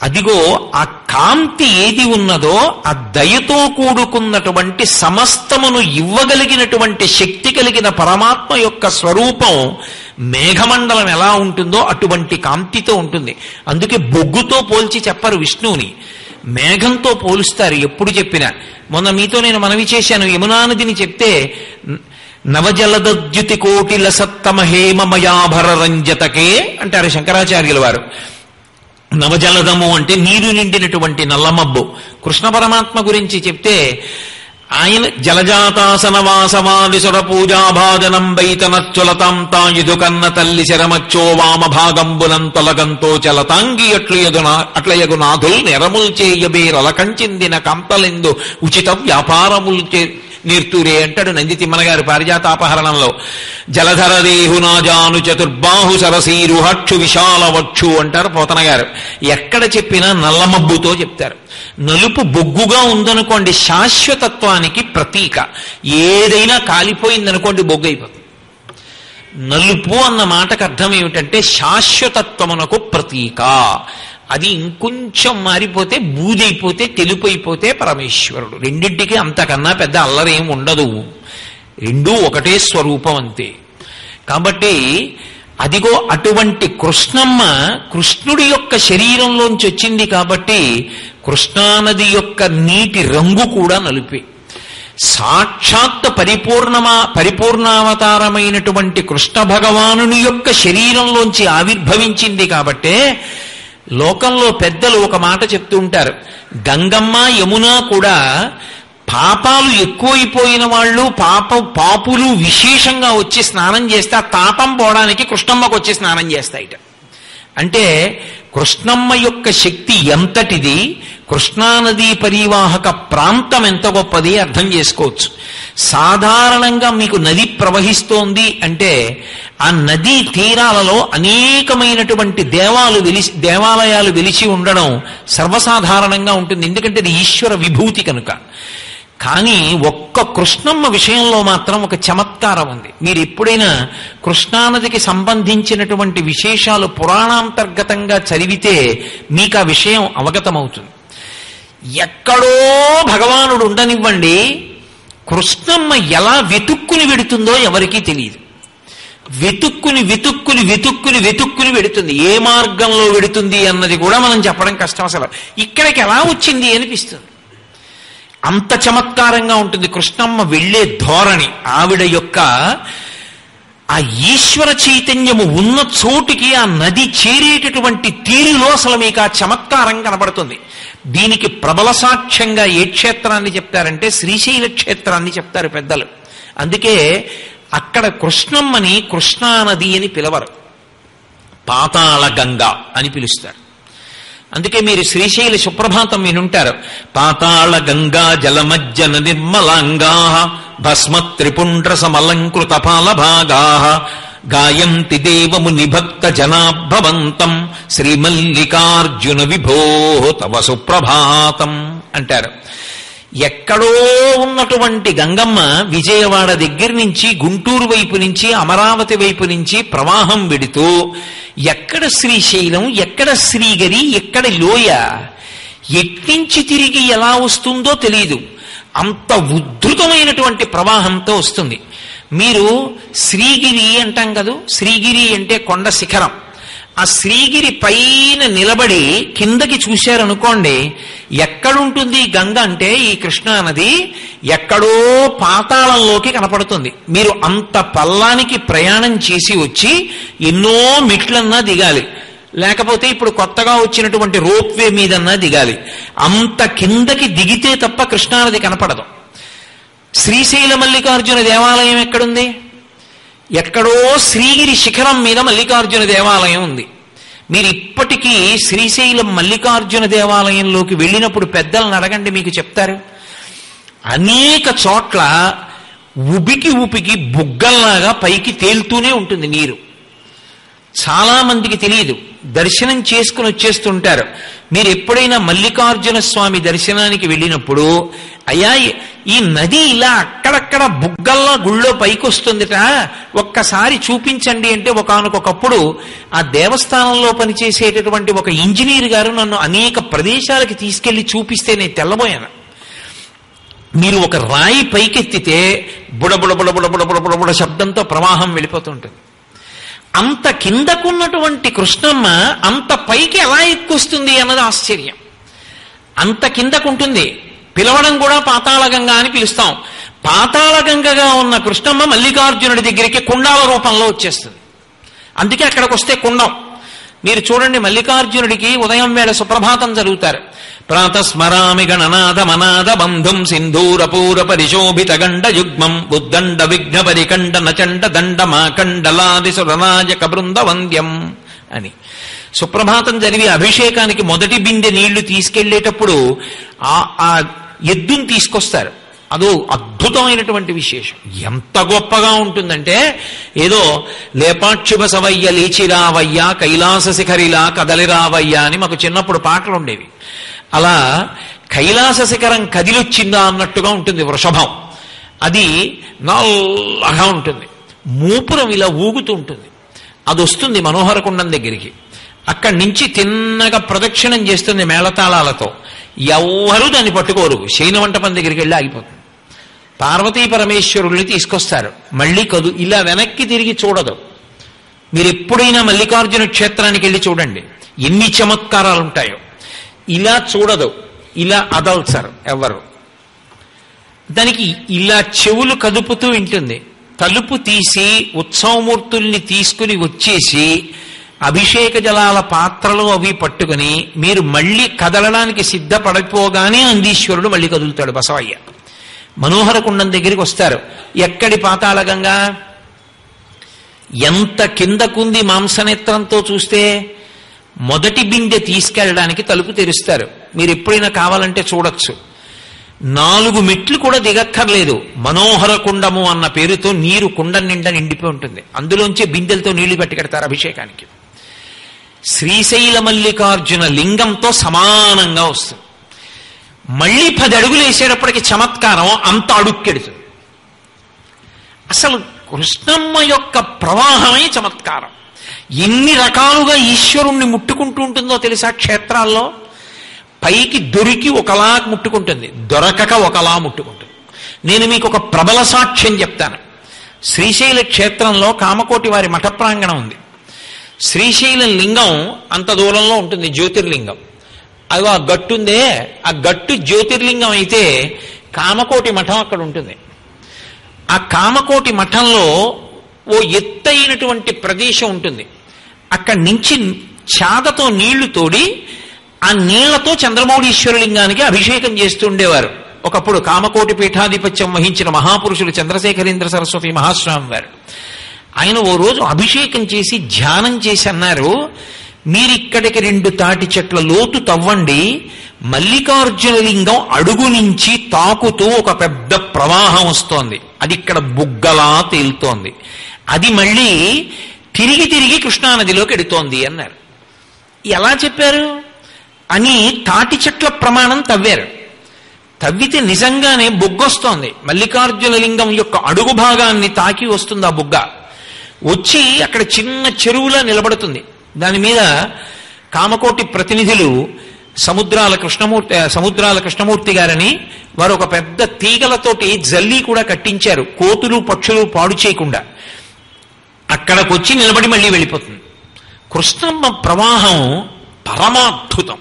అదిగో ఆ కాంతి ఏది ఉన్నదో ఆ దయతో కూడుకున్నటువంటి సమస్తమును ఇవ్వగలిగినటువంటి శక్తి కలిగిన పరమాత్మ యొక్క స్వరూపం మేఘమండలం ఎలా ఉంటుందో అటువంటి కాంతితో ఉంటుంది. అందుకే బొగ్గుతో పోల్చి చెప్పరు విష్ణువుని, మేఘంతో పోలుస్తారు ఎప్పుడు చెప్పినా. మొన్న మీతో నేను మనవి చేశాను, యమునా నదిని చెప్తే నవజలద్యుతి కోటిల సత్తమ హేమమయాభర రంజతకే అంటారు శంకరాచార్యుల వారు. నవజలదము అంటే నీరు నిండినటువంటి నల్లమబ్బు. కృష్ణ పరమాత్మ గురించి చెప్తే ఆయన జలజాతాసన వాసవాదిసుర పూజాభాజనం బైతనచ్చులతాం తాయుధు కన్న తల్లి శరమచ్చో వామ భాగంబులం తొలగంతో చలతాంగి అట్లయగు నాథుల్ నెరముల్ చేయబేరలకంచిందిన కంపలెందు ఉచిత వ్యాపారములు నిర్తురే అంటాడు నంది తిమ్మన గారు పారిజాతాపహరణంలో. జలధర దేహునాజాను చతుర్బాహు సరసీరుహక్షు విశాల వక్షు అంటారు పోతన గారు. ఎక్కడ చెప్పినా నల్లమబ్బుతో చెప్తారు. నలుపు బొగ్గుగా ఉందనుకోండి శాశ్వతత్వానికి ప్రతీక. ఏదైనా కాలిపోయిందనుకోండి బొగ్గు అయిపోతుంది. నలుపు అన్న మాటకు అర్థం ఏమిటంటే శాశ్వతత్వమునకు ప్రతీక. అది ఇంకొంచెం మారిపోతే బూదైపోతే తెలుపైపోతే పరమేశ్వరుడు. రెండింటికి అంతకన్నా పెద్ద అల్లరేం ఉండదు. రెండూ ఒకటే స్వరూపం అంతే. కాబట్టి అదిగో అటువంటి కృష్ణమ్మ కృష్ణుడి యొక్క శరీరంలోంచి వచ్చింది కాబట్టి కృష్ణానది యొక్క నీటి రంగు కూడా నలుపే. సాక్షాత్ పరిపూర్ణావతారమైనటువంటి కృష్ణ భగవానుని యొక్క శరీరంలోంచి ఆవిర్భవించింది కాబట్టే లోకంలో పెద్దలు ఒక మాట చెప్తూ ఉంటారు. గంగమ్మ యమున కూడా పాపాలు ఎక్కువైపోయిన వాళ్ళు పాపులు విశేషంగా వచ్చి స్నానం చేస్తే ఆ తాపం పోవడానికి కృష్ణమ్మకు వచ్చి స్నానం చేస్తాయిట. అంటే కృష్ణమ్మ యొక్క శక్తి ఎంతటిది, కృష్ణానదీ పరివాహక ప్రాంతం ఎంత గొప్పది అర్థం చేసుకోవచ్చు. సాధారణంగా మీకు నది ప్రవహిస్తోంది అంటే ఆ నదీ తీరాలలో అనేకమైనటువంటి దేవాలయాలు వెలిసి ఉండడం సర్వసాధారణంగా ఉంటుంది. ఎందుకంటే అది ఈశ్వర విభూతి కనుక. కానీ ఒక్క కృష్ణమ్మ విషయంలో మాత్రం ఒక చమత్కారం ఉంది. మీరు ఎప్పుడైనా కృష్ణానదికి సంబంధించినటువంటి విశేషాలు పురాణాంతర్గతంగా చదివితే మీకు ఆ విషయం అవగతమవుతుంది. ఎక్కడో భగవానుడు ఉండనివ్వండి, కృష్ణమ్మ ఎలా వెతుక్కుని వెడుతుందో ఎవరికీ తెలియదు. వెతుక్కుని వెతుక్కుని వెతుక్కుని వెతుక్కుని వెడుతుంది. ఏ మార్గంలో వెడుతుంది అన్నది కూడా మనం చెప్పడం కష్టం. అసలు ఇక్కడికి ఎలా వచ్చింది అనిపిస్తుంది. అంత చమత్కారంగా ఉంటుంది కృష్ణమ్మ వెళ్లే ధోరణి. ఆవిడ యొక్క ఆ ఈశ్వర చైతన్యము ఉన్న చోటికి ఆ నది చేరేటటువంటి తీరులో అసలు మీకు ఆ చమత్కారం కనబడుతుంది. దీనికి ప్రబల సాక్ష్యంగా ఏ క్షేత్రాన్ని చెప్తారంటే శ్రీశైల క్షేత్రాన్ని చెప్తారు పెద్దలు. అందుకే అక్కడ కృష్ణమ్మని కృష్ణానది అని పిలవరు, పాతాళ గంగా అని పిలుస్తారు. అందుకే మీరు శ్రీశైల సుప్రభాతం వినుంటారు. పాతాళ గంగా జలమజ్జన నిర్మలాంగా భస్మ త్రిపుండ్ర సమలంకృత పాలభాగా గాయంతి దేవముని భక్త జనాభవంతం శ్రీమల్లికార్జున విభో తవ సుప్రభాతం అంటారు. ఎక్కడో ఉన్నటువంటి గంగమ్మ విజయవాడ దగ్గర నుంచి గుంటూరు వైపు నుంచి అమరావతి వైపు నుంచి ప్రవాహం విడుతూ ఎక్కడ శ్రీశైలం, ఎక్కడ శ్రీగిరి, ఎక్కడ లోయ, ఎట్నుంచి తిరిగి ఎలా వస్తుందో తెలియదు. అంత ఉద్ధృతమైనటువంటి ప్రవాహంతో వస్తుంది. మీరు శ్రీగిరి అంటాం కదా, శ్రీగిరి అంటే కొండ శిఖరం. ఆ శ్రీగిరి పైన నిలబడి కిందకి చూశారనుకోండి, ఎక్కడుంటుంది గంగ అంటే ఈ కృష్ణానది ఎక్కడో పాతాళంలోకి కనపడుతుంది. మీరు అంత పల్లానికి ప్రయాణం చేసి వచ్చి ఎన్నో మెట్లన్నా దిగాలి, లేకపోతే ఇప్పుడు కొత్తగా వచ్చినటువంటి రోప్వే మీదన్నా దిగాలి. అంత కిందకి దిగితే తప్ప కృష్ణానది కనపడదు. శ్రీశైల మల్లికార్జున దేవాలయం ఎక్కడుంది? ఎక్కడో శ్రీగిరి శిఖరం మీద మల్లికార్జున దేవాలయం ఉంది. మీరు ఇప్పటికీ శ్రీశైలం మల్లికార్జున దేవాలయంలోకి వెళ్ళినప్పుడు పెద్దలను అడగండి, మీకు చెప్తారు. అనేక చోట్ల ఉబికి ఉపికి బుగ్గల్లాగా పైకి తేలుతూనే ఉంటుంది నీరు. చాలా మందికి తెలియదు, దర్శనం చేసుకుని వచ్చేస్తుంటారు. మీరు ఎప్పుడైనా మల్లికార్జున స్వామి దర్శనానికి వెళ్ళినప్పుడు, అయ్యా ఈ నది ఇలా అక్కడక్కడ బుగ్గల్లా గుళ్ళో పైకి వస్తుందిట, ఒక్కసారి చూపించండి అంటే ఒకానొకప్పుడు ఆ దేవస్థానంలో పనిచేసేటటువంటి ఒక ఇంజనీర్ గారు నన్ను అనేక ప్రదేశాలకి తీసుకెళ్లి చూపిస్తే నేను తెల్లబోయాను. మీరు ఒక రాయి పైకెత్తితే బుడబుడ బుడబుడ బుడబుడ బుడబుడ శబ్దంతో ప్రవాహం వెళ్ళిపోతుంటుంది. అంత కిందకున్నటువంటి కృష్ణమ్మ అంత పైకి ఎలా ఎక్కువస్తుంది అన్నది ఆశ్చర్యం. అంత కిందకుంటుంది. పిలవడం కూడా పాతాళగంగా అని పిలుస్తాం. పాతాళగంగగా ఉన్న కృష్ణమ్మ మల్లికార్జునుడి దగ్గరికి కుండాల రూపంలో వచ్చేస్తుంది. అందుకే అక్కడికి వస్తే కుండం. మీరు చూడండి, మల్లికార్జునుడికి ఉదయం వేళ సుప్రభాతం జరుగుతారు. ప్రాతస్మరామి గణనాథ మనాథ బంధుం సింధూరపూర పరిశోభిత గండ యుగ్మం బుద్దండ విఘ్న పరికండ నచండ దండ మాకండలాది సురనాయక బృంద వంద్యం అని సుప్రభాతం జరిగి అభిషేకానికి మొదటి బిందె నీళ్లు తీసుకెళ్లేటప్పుడు ఆ ఎద్దుని తీసుకొస్తారు. అదో అద్భుతమైనటువంటి విశేషం. ఎంత గొప్పగా ఉంటుందంటే, ఏదో లేపాక్షిభ సవయ్య లేచిరావయ్యా కైలాస శిఖరిలా కదలిరావయ్యా అని మాకు చిన్నప్పుడు పాటలు ఉండేవి. అలా కైలాస శిఖరం కదిలొచ్చిందా అన్నట్టుగా ఉంటుంది వృషభం. అది నల్లగా ఉంటుంది, మూపురం ఇలా ఊగుతూ ఉంటుంది. అది వస్తుంది మనోహర కుండం దగ్గరికి. అక్కడి నుంచి తిన్నగా ప్రదక్షిణం చేస్తుంది మేళతాళాలతో. ఎవ్వరూ దాన్ని పట్టుకోరు. శయనమంటపం దగ్గరికి వెళ్ళి ఆగిపోతుంది. పార్వతీ పరమేశ్వరుల్ని తీసుకొస్తారు. మళ్ళీ ఇలా వెనక్కి తిరిగి చూడదు. మీరు ఎప్పుడైనా మల్లికార్జున క్షేత్రానికి వెళ్ళి చూడండి, ఎన్ని చమత్కారాలు ఉంటాయో. ఇలా చూడదు, ఇలా అదల్చారు ఎవరు. దానికి ఇలా చెవులు కదుపుతూ ఉంటుంది. తలుపు తీసి ఉత్సవమూర్తుల్ని తీసుకుని వచ్చేసి అభిషేక జలాల పాత్రలు అవి పట్టుకుని మీరు మళ్ళీ కదలడానికి సిద్ధపడిపోగానే నందీశ్వరుడు మళ్ళీ కదులుతాడు బసవయ్య. మనోహర కుండం దగ్గరికి వస్తారు. ఎక్కడి పాతాళగంగా, ఎంత కిందకుంది మాంసనేత్రంతో చూస్తే. మొదటి బిందె తీసుకెళ్ళడానికి తలుపు తెరుస్తారు. మీరు ఎప్పుడైనా కావాలంటే చూడొచ్చు. 4 మెట్లు కూడా దిగక్కర్లేదు. మనోహర కుండము అన్న పేరుతో నీరు కుండం నిండా నిండిపోయి ఉంటుంది. అందులోంచే బిందెలతో నీళ్లు పట్టుకెడతారు అభిషేకానికి. శ్రీశైల మల్లికార్జున లింగంతో సమానంగా వస్తుంది. మళ్ళీ 10 అడుగులు వేసేటప్పటికి చమత్కారం అంత అడుక్కెడుతుంది. అసలు కృష్ణమ్మ యొక్క ప్రవాహమే చమత్కారం. ఎన్ని రకాలుగా ఈశ్వరుణ్ణి ముట్టుకుంటూ ఉంటుందో తెలుసా. క్షేత్రాల్లో పైకి దొరికి ఒకలా ముట్టుకుంటుంది, దొరకక ఒకలా ముట్టుకుంటుంది. నేను మీకు ఒక ప్రబల సాక్ష్యం చెప్తాను. శ్రీశైల క్షేత్రంలో కామకోటి వారి మఠ ప్రాంగణం ఉంది. శ్రీశైలం లింగం అంత దూరంలో ఉంటుంది, జ్యోతిర్లింగం. అదో ఆ గట్టు ఉందే, ఆ గట్టు జ్యోతిర్లింగం అయితే కామకోటి మఠం అక్కడ ఉంటుంది. ఆ కామకోటి మఠంలో ఓ ఎత్తైనటువంటి ప్రదేశం ఉంటుంది. అక్కడి నుంచి చాదతో నీళ్లు తోడి ఆ నీళ్లతో చంద్రమౌళీశ్వరలింగానికి అభిషేకం చేస్తూ ఉండేవారు. ఒకప్పుడు కామకోటి పీఠాధిపత్యం వహించిన మహాపురుషులు చంద్రశేఖరేంద్ర సరస్వతి మహాస్వామి వారు. ఆయన ఓ రోజు అభిషేకం చేసి ధ్యానం చేసి అన్నారు, మీరిక్కడికి 2 తాటి చెట్ల లోతు తవ్వండి, మల్లికార్జున లింగం అడుగు నుంచి తాకుతూ ఒక పెద్ద ప్రవాహం వస్తోంది, అది ఇక్కడ బుగ్గలా తేలుతోంది, అది మళ్ళీ తిరిగి తిరిగి కృష్ణానదిలోకి ఎడుతోంది అన్నారు. ఎలా చెప్పారు అని తాటి చెట్ల ప్రమాణం తవ్వారు. తవ్వితే నిజంగానే బుగ్గొస్తోంది. మల్లికార్జున లింగం యొక్క అడుగు భాగాన్ని తాకి వస్తుంది ఆ బుగ్గ. వచ్చి అక్కడ చిన్న చెరువులా నిలబడుతుంది. దాని మీద కామకోటి ప్రతినిధులు సముద్రాల కృష్ణమూర్తి గారని వారు ఒక పెద్ద తీగలతోటి జల్లి కూడా కట్టించారు, కోతులు పక్షులు పాడు చేయకుండా. అక్కడికి వచ్చి నిలబడి మళ్ళీ వెళ్ళిపోతుంది. కృష్ణమ్మ ప్రవాహం పరమాద్భుతం.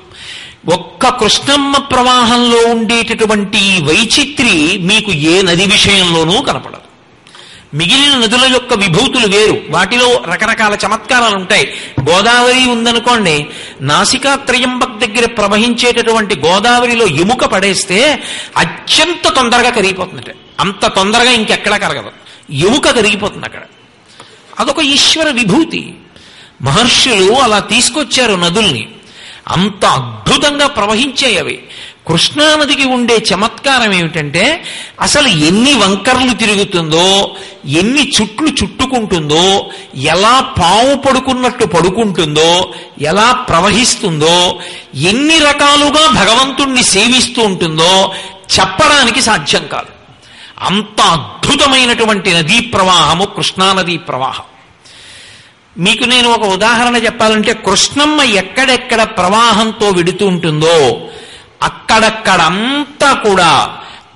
ఒక్క కృష్ణమ్మ ప్రవాహంలో ఉండేటటువంటి వైచిత్రి మీకు ఏ నది విషయంలోనూ కనపడదు. మిగిలిన నదుల యొక్క విభూతులు వేరు, వాటిలో రకరకాల చమత్కారాలు ఉంటాయి. గోదావరి ఉందనుకోండి, నాసికా త్రయంబక్ దగ్గర ప్రవహించేటటువంటి గోదావరిలో ఎముక పడేస్తే అత్యంత తొందరగా కరిగిపోతుందట. అంత తొందరగా ఇంకెక్కడా కరగదు, ఎముక కరిగిపోతుంది అక్కడ. అదొక ఈశ్వర విభూతి. మహర్షులు అలా తీసుకొచ్చారు నదుల్ని, అంత అద్భుతంగా ప్రవహించాయి అవి. కృష్ణానదికి ఉండే చమత్కారం ఏమిటంటే, అసలు ఎన్ని వంకర్లు తిరుగుతుందో, ఎన్ని చుట్లు చుట్టుకుంటుందో, ఎలా పాము పడుకున్నట్టు పడుకుంటుందో, ఎలా ప్రవహిస్తుందో, ఎన్ని రకాలుగా భగవంతుణ్ణి సేవిస్తూ ఉంటుందో చెప్పడానికి సాధ్యం కాదు. అంత అద్భుతమైనటువంటి నదీ ప్రవాహము కృష్ణానదీ ప్రవాహం. మీకు నేను ఒక ఉదాహరణ చెప్పాలంటే, కృష్ణమ్మ ఎక్కడెక్కడ ప్రవాహంతో విడుతూ ఉంటుందో అక్కడక్కడంతా కూడా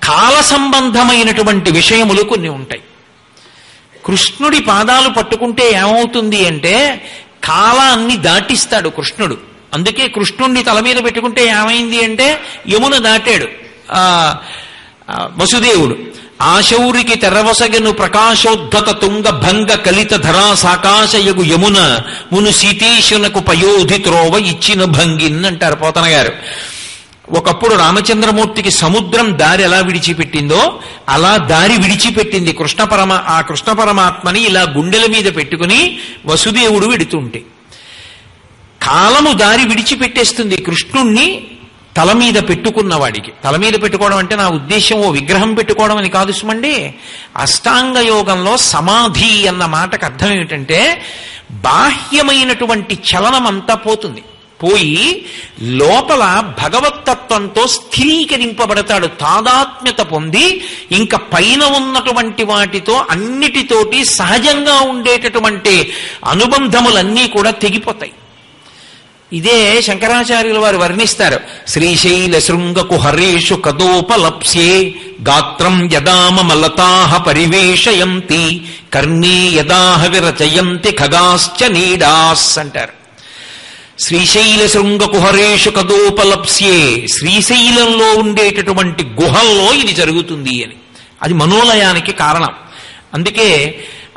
కాల సంబంధమైనటువంటి విషయములు కొన్ని ఉంటాయి. కృష్ణుడి పాదాలు పట్టుకుంటే ఏమవుతుంది అంటే, కాలాన్ని దాటిస్తాడు కృష్ణుడు. అందుకే కృష్ణుడిని తల మీద పెట్టుకుంటే ఏమైంది అంటే, యమున దాటాడు వసుదేవుడు. ఆశౌరికి తెరవసగను ప్రకాశోద్ధత తుంగ భంగ కలిత ధరా సాకాశయగు యమున మును సీతేశునకు పయోధి త్రోవ ఇచ్చిన భంగిన్ అంటారు పోతన గారు. ఒకప్పుడు రామచంద్రమూర్తికి సముద్రం దారి ఎలా విడిచిపెట్టిందో అలా దారి విడిచిపెట్టింది ఆ కృష్ణ పరమాత్మని ఇలా గుండెల మీద పెట్టుకుని వసుదేవుడు వెడుతుంటే. కాలము దారి విడిచిపెట్టేస్తుంది కృష్ణుణ్ణి తల మీద పెట్టుకున్నవాడికి. తల మీద పెట్టుకోవడం అంటే నా ఉద్దేశం ఓ విగ్రహం పెట్టుకోవడం అని కాదు సుమండి. అష్టాంగ యోగంలో సమాధి అన్న మాటకు అర్థం ఏమిటంటే బాహ్యమైనటువంటి చలనం అంతా పోతుంది, పోయి లోపల భగవత్తత్వంతో స్థిరీకరింపబడతాడు, తాదాత్మ్యత పొంది ఇంకా పైన ఉన్నటువంటి వాటితో అన్నిటితోటి సహజంగా ఉండేటటువంటి అనుబంధములన్నీ కూడా తెగిపోతాయి. ఇదే శంకరాచార్యుల వారు వర్ణిస్తారు. శ్రీశైల శృంగకు హరేషు కదోపలప్స్యే గాత్రం యదామలతాహ పరివేషయంతి కర్ణే యదాహ విరచయంతి ఖగాశ్చ నీడాస్ అంటారు. శ్రీశైల శృంగ కుహరేషు కదోపలప్స్యే, శ్రీశైలంలో ఉండేటటువంటి గుహల్లో ఇది జరుగుతుంది అని. అది మనోలయానికి కారణం. అందుకే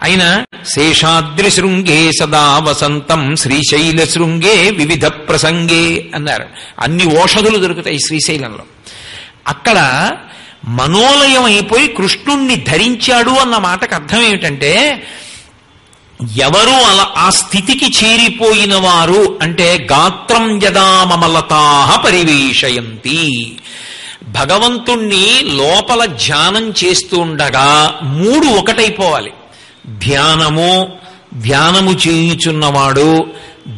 ఆయన శేషాద్రి శృంగే సదా వసంతం శ్రీశైల శృంగే వివిధ ప్రసంగే అన్నారు. అన్ని ఓషధులు దొరుకుతాయి శ్రీశైలంలో. అక్కడ మనోలయం అయిపోయి కృష్ణుణ్ణి ధరించాడు అన్న మాటకు అర్థం ఏమిటంటే ఎవరు అలా ఆ స్థితికి చేరిపోయిన వారు అంటే గాత్రం యదామలతాహ పరివేషయంతి, భగవంతుణ్ణి లోపల ధ్యానం చేస్తూ ఉండగా మూడు ఒకటైపోవాలి. ధ్యానము చేయుచున్నవాడు,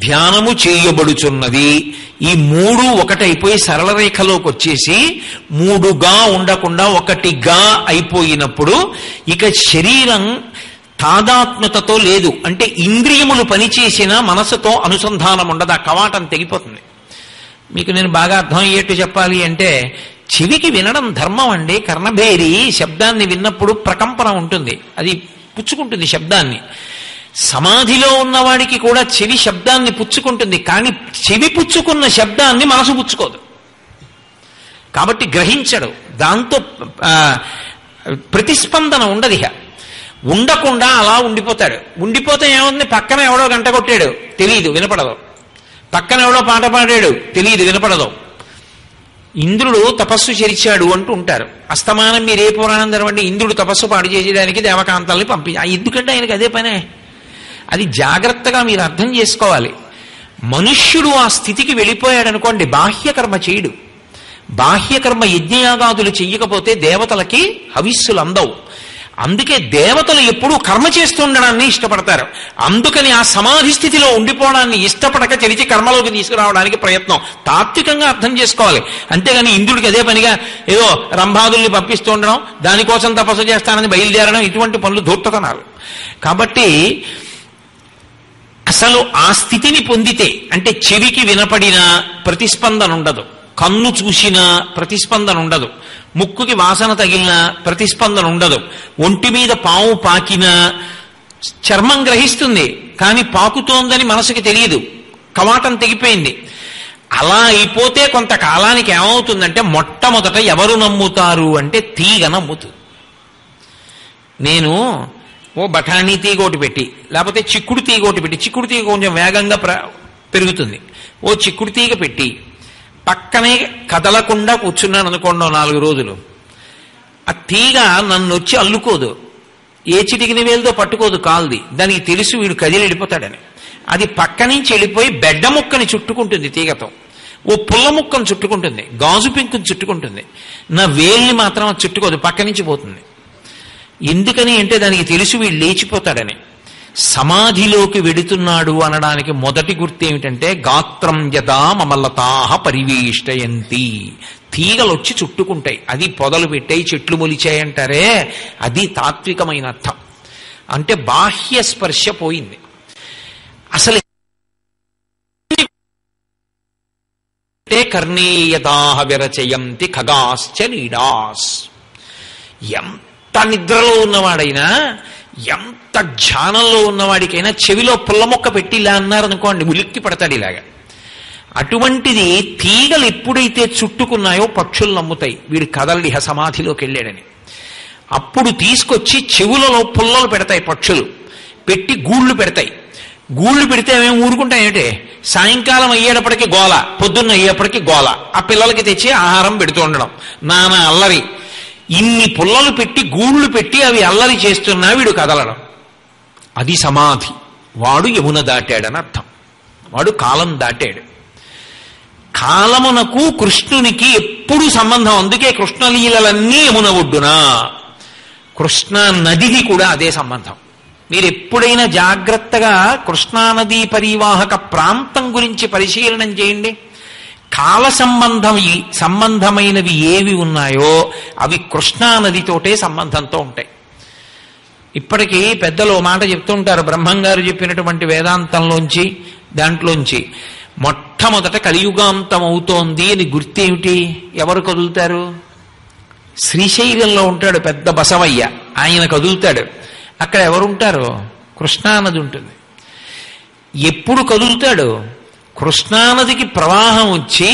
ధ్యానము చేయబడుచున్నది, ఈ మూడు ఒకటైపోయి సరళ రేఖలోకి వచ్చేసి మూడుగా ఉండకుండా ఒకటిగా అయిపోయినప్పుడు ఇక శరీరం తాదాత్మ్యతతో లేదు. అంటే ఇంద్రియములు పనిచేసిన మనసుతో అనుసంధానం ఉండదు, ఆ కవాటం తెగిపోతుంది. మీకు నేను బాగా అర్థమయ్యేట్టు చెప్పాలి అంటే చెవికి వినడం ధర్మం అండి. కర్ణభేరి శబ్దాన్ని విన్నప్పుడు ప్రకంపన ఉంటుంది, అది పుచ్చుకుంటుంది శబ్దాన్ని. సమాధిలో ఉన్నవాడికి కూడా చెవి శబ్దాన్ని పుచ్చుకుంటుంది, కానీ చెవి పుచ్చుకున్న శబ్దాన్ని మనసు పుచ్చుకోదు, కాబట్టి గ్రహించడు. దాంతో ప్రతిస్పందన ఉండదు. ఉండకుండా అలా ఉండిపోతాడు. ఉండిపోతే ఏముంది, పక్కన ఎవడో గంట కొట్టాడు తెలియదు, వినపడదు. పక్కన ఎవడో పాట పాడాడు తెలియదు, వినపడదు. ఇంద్రుడు తపస్సు చేర్చాడు అంటూ ఉంటారు. అస్తమానం మీరు ఏ పురాణం తెరవండి, ఇంద్రుడు తపస్సు పాడు చేసేదానికి దేవకాంతల్ని ఎందుకంటే ఆయనకి అదే పనే. అది జాగ్రత్తగా మీరు అర్థం చేసుకోవాలి. మనుష్యుడు ఆ స్థితికి వెళ్ళిపోయాడనుకోండి, బాహ్యకర్మ చేయడు. బాహ్యకర్మ యజ్ఞయాగాదులు చెయ్యకపోతే దేవతలకి హవిస్సులు అందవు. అందుకే దేవతలు ఎప్పుడూ కర్మ చేస్తుండడాన్ని ఇష్టపడతారు. అందుకని ఆ సమాధి స్థితిలో ఉండిపోవడాన్ని ఇష్టపడక చెరిచి కర్మలోకి తీసుకురావడానికి ప్రయత్నం. తాత్వికంగా అర్థం చేసుకోవాలి. అంతేగాని ఇంద్రుడికి అదే పనిగా ఏదో రంభాదుల్ని పంపిస్తూ ఉండడం, దానికోసం తపస్సు చేస్తానని బయలుదేరడం, ఇటువంటి పనులు ధూర్తతనాలు. కాబట్టి అసలు ఆ స్థితిని పొందితే అంటే చెవికి వినపడిన ప్రతిస్పందన ఉండదు, కన్ను చూసిన ప్రతిస్పందన ఉండదు, ముక్కుకి వాసన తగిలిన ప్రతిస్పందన ఉండదు, ఒంటి మీద పాము పాకినా చర్మం గ్రహిస్తుంది కానీ పాకుతోందని మనసుకి తెలియదు, కవాటం తెగిపోయింది. అలా అయిపోతే కొంతకాలానికి ఏమవుతుందంటే మొట్టమొదట ఎవరు నమ్ముతారు అంటే తీగ నమ్ముతుంది. నేను ఓ బఠానీ తీగ ఒకటి పెట్టి లేకపోతే చిక్కుడు తీగ ఒకటి పెట్టి, చిక్కుడు తీగ కొంచెం వేగంగా పెరుగుతుంది, ఓ చిక్కుడు తీగ పెట్టి పక్కనే కదలకుండా కూర్చున్నాను అనుకోండి 4 రోజులు, ఆ తీగ నన్ను వచ్చి అల్లుకోదు, ఏ చిటికిన వేలుతో పట్టుకోదు కాల్ది. దానికి తెలుసు వీడు కదిలి వెళ్ళిపోతాడని. అది పక్క నుంచి వెళ్ళిపోయి బెడ్డ ముక్కని చుట్టుకుంటుంది తీగతో, ఓ పుల్ల ముక్కను చుట్టుకుంటుంది, గాజు పెంకుని చుట్టుకుంటుంది. నా వేల్ని మాత్రం అది చుట్టుకోదు, పక్క నుంచి పోతుంది. ఎందుకని అంటే దానికి తెలుసు వీడు లేచిపోతాడని. సమాధిలోకి వెడుతున్నాడు అనడానికి మొదటి గుర్తు ఏమిటంటే గాత్రం యదా మమలతాహ పరివేష్టయంతి, తీగలు వచ్చి చుట్టుకుంటాయి. అది పొదలు పెట్టాయి, చెట్లు మొలిచాయి అంటారే, అది తాత్వికమైన అర్థం. అంటే బాహ్య స్పర్శ పోయింది. అసలు కర్ణీయదాహ విరచయంతి ఖగాశ్చ నీడాస్. ఎంత నిద్రలో ఉన్నవాడైనా, ఎంత ధ్యానంలో ఉన్నవాడికైనా చెవిలో పుల్ల మొక్క పెట్టి ఇలా అన్నారనుకోండి ఉలిక్కి పడతాడు ఇలాగా. అటువంటిది తీగలు ఎప్పుడైతే చుట్టుకున్నాయో పక్షులు నమ్ముతాయి వీడు కదలిహ సమాధిలోకి వెళ్ళాడని. అప్పుడు తీసుకొచ్చి చెవులలో పుల్లలు పెడతాయి పక్షులు, పెట్టి గూళ్ళు పెడతాయి. గూళ్ళు పెడితే మేము ఊరుకుంటాయేంటే, సాయంకాలం అయ్యేటప్పటికి గోల, పొద్దున్న అయ్యేప్పటికి గోల, ఆ పిల్లలకి తెచ్చి ఆహారం పెడుతూ ఉండడం, నానా అల్లరి. ఇన్ని పుల్లలు పెట్టి గూళ్ళు పెట్టి అవి అల్లరి చేస్తున్నా వీడు కదలడం, అది సమాధి. వాడు యమున దాటాడని అర్థం, వాడు కాలం దాటాడు. కాలమునకు కృష్ణునికి ఎప్పుడు సంబంధం, అందుకే కృష్ణలీలలన్నీ యమున ఒడ్డున. కృష్ణా నదికి కూడా అదే సంబంధం. మీరు ఎప్పుడైనా జాగ్రత్తగా కృష్ణానదీ పరివాహక ప్రాంతం గురించి పరిశీలనం చేయండి. కాల సంబంధమైనవి ఏవి ఉన్నాయో అవి కృష్ణానదితోటే సంబంధంతో ఉంటాయి. ఇప్పటికీ పెద్దలు మాట చెప్తుంటారు, బ్రహ్మంగారు చెప్పినటువంటి వేదాంతంలోంచి దాంట్లోంచి మొట్టమొదట కలియుగాంతం అవుతోంది అని గుర్తేమిటి? ఎవరు కదులుతారు? శ్రీశైలంలో ఉంటాడు పెద్ద బసవయ్య, ఆయన కదులుతాడు. అక్కడ ఎవరుంటారు? కృష్ణానది ఉంటుంది. ఎప్పుడు కదులుతాడు? కృష్ణానదికి ప్రవాహం వచ్చి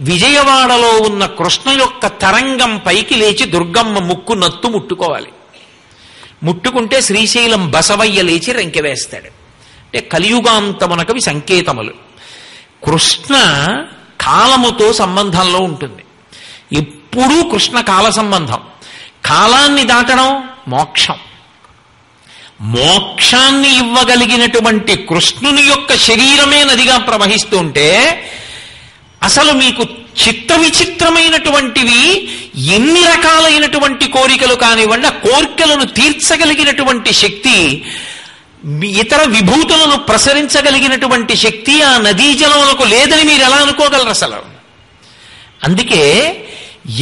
విజయవాడలో ఉన్న కృష్ణ యొక్క తరంగం పైకి లేచి దుర్గమ్మ ముక్కు నత్తు ముట్టుకోవాలి. ముట్టుకుంటే శ్రీశైలం బసవయ్య లేచి రెంకెవేస్తాడు. అంటే కలియుగాంతమునకవి సంకేతములు. కృష్ణ కాలముతో సంబంధంలో ఉంటుంది. ఎప్పుడూ కృష్ణ కాల సంబంధం. కాలాన్ని దాటడం మోక్షం. మోక్షాన్ని ఇవ్వగలిగినటువంటి కృష్ణుని యొక్క శరీరమే నదిగా ప్రవహిస్తుంటే అసలు మీకు చిత్త విచిత్రమైనటువంటివి ఎన్ని రకాలైనటువంటి కోరికలు కానివ్వండి, ఆ కోరికలను తీర్చగలిగినటువంటి శక్తి, ఇతర విభూతులను ప్రసరించగలిగినటువంటి శక్తి ఆ నదీ జలములకు లేదని మీరు ఎలా అనుకోగలరు అసలు? అందుకే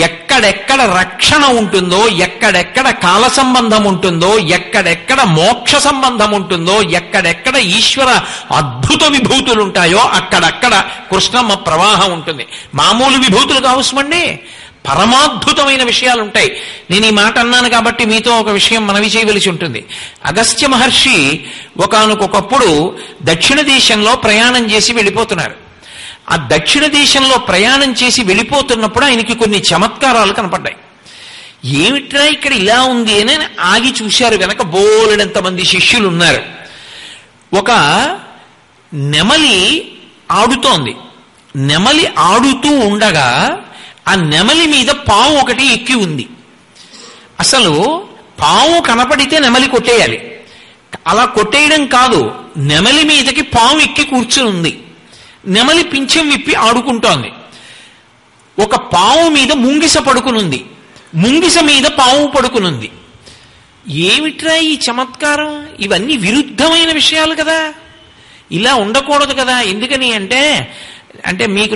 ఎక్కడెక్కడ రక్షణ ఉంటుందో, ఎక్కడెక్కడ కాల సంబంధం ఉంటుందో, ఎక్కడెక్కడ మోక్ష సంబంధం ఉంటుందో, ఎక్కడెక్కడ ఈశ్వర అద్భుత విభూతులు ఉంటాయో అక్కడక్కడ కృష్ణమ్మ ప్రవాహం ఉంటుంది. మామూలు విభూతులు కావసమండి, పరమాద్భుతమైన విషయాలు ఉంటాయి. నేను ఈ మాట అన్నాను కాబట్టి మీతో ఒక విషయం మనవి చేయవలసి ఉంటుంది. అగస్త్య మహర్షి ఒకానొకప్పుడు దక్షిణ దేశంలో ప్రయాణం చేసి వెళ్ళిపోతున్నారు. ఆ దక్షిణ దేశంలో ప్రయాణం చేసి వెళ్ళిపోతున్నప్పుడు ఆయనకి కొన్ని చమత్కారాలు కనపడ్డాయి. ఏమిట్రా ఇక్కడ ఇలా ఉంది అని ఆగి చూశారు. వెనక బోలెడంతమంది శిష్యులు ఉన్నారు. ఒక నెమలి ఆడుతోంది. నెమలి ఆడుతూ ఉండగా ఆ నెమలి మీద పాము ఒకటి ఎక్కి ఉంది. అసలు పాము కనపడితే నెమలి కొట్టేయాలి. అలా కొట్టేయడం కాదు, నెమలి మీదకి పాము ఎక్కి కూర్చుని ఉంది. నెమలి పింఛం విప్పి ఆడుకుంటోంది. ఒక పాము మీద ముంగిస పడుకునుంది, ముంగిస మీద పాము పడుకునుంది. ఏమిట్రా ఈ చమత్కారం? ఇవన్నీ విరుద్ధమైన విషయాలు కదా, ఇలా ఉండకూడదు కదా. ఎందుకని అంటే మీకు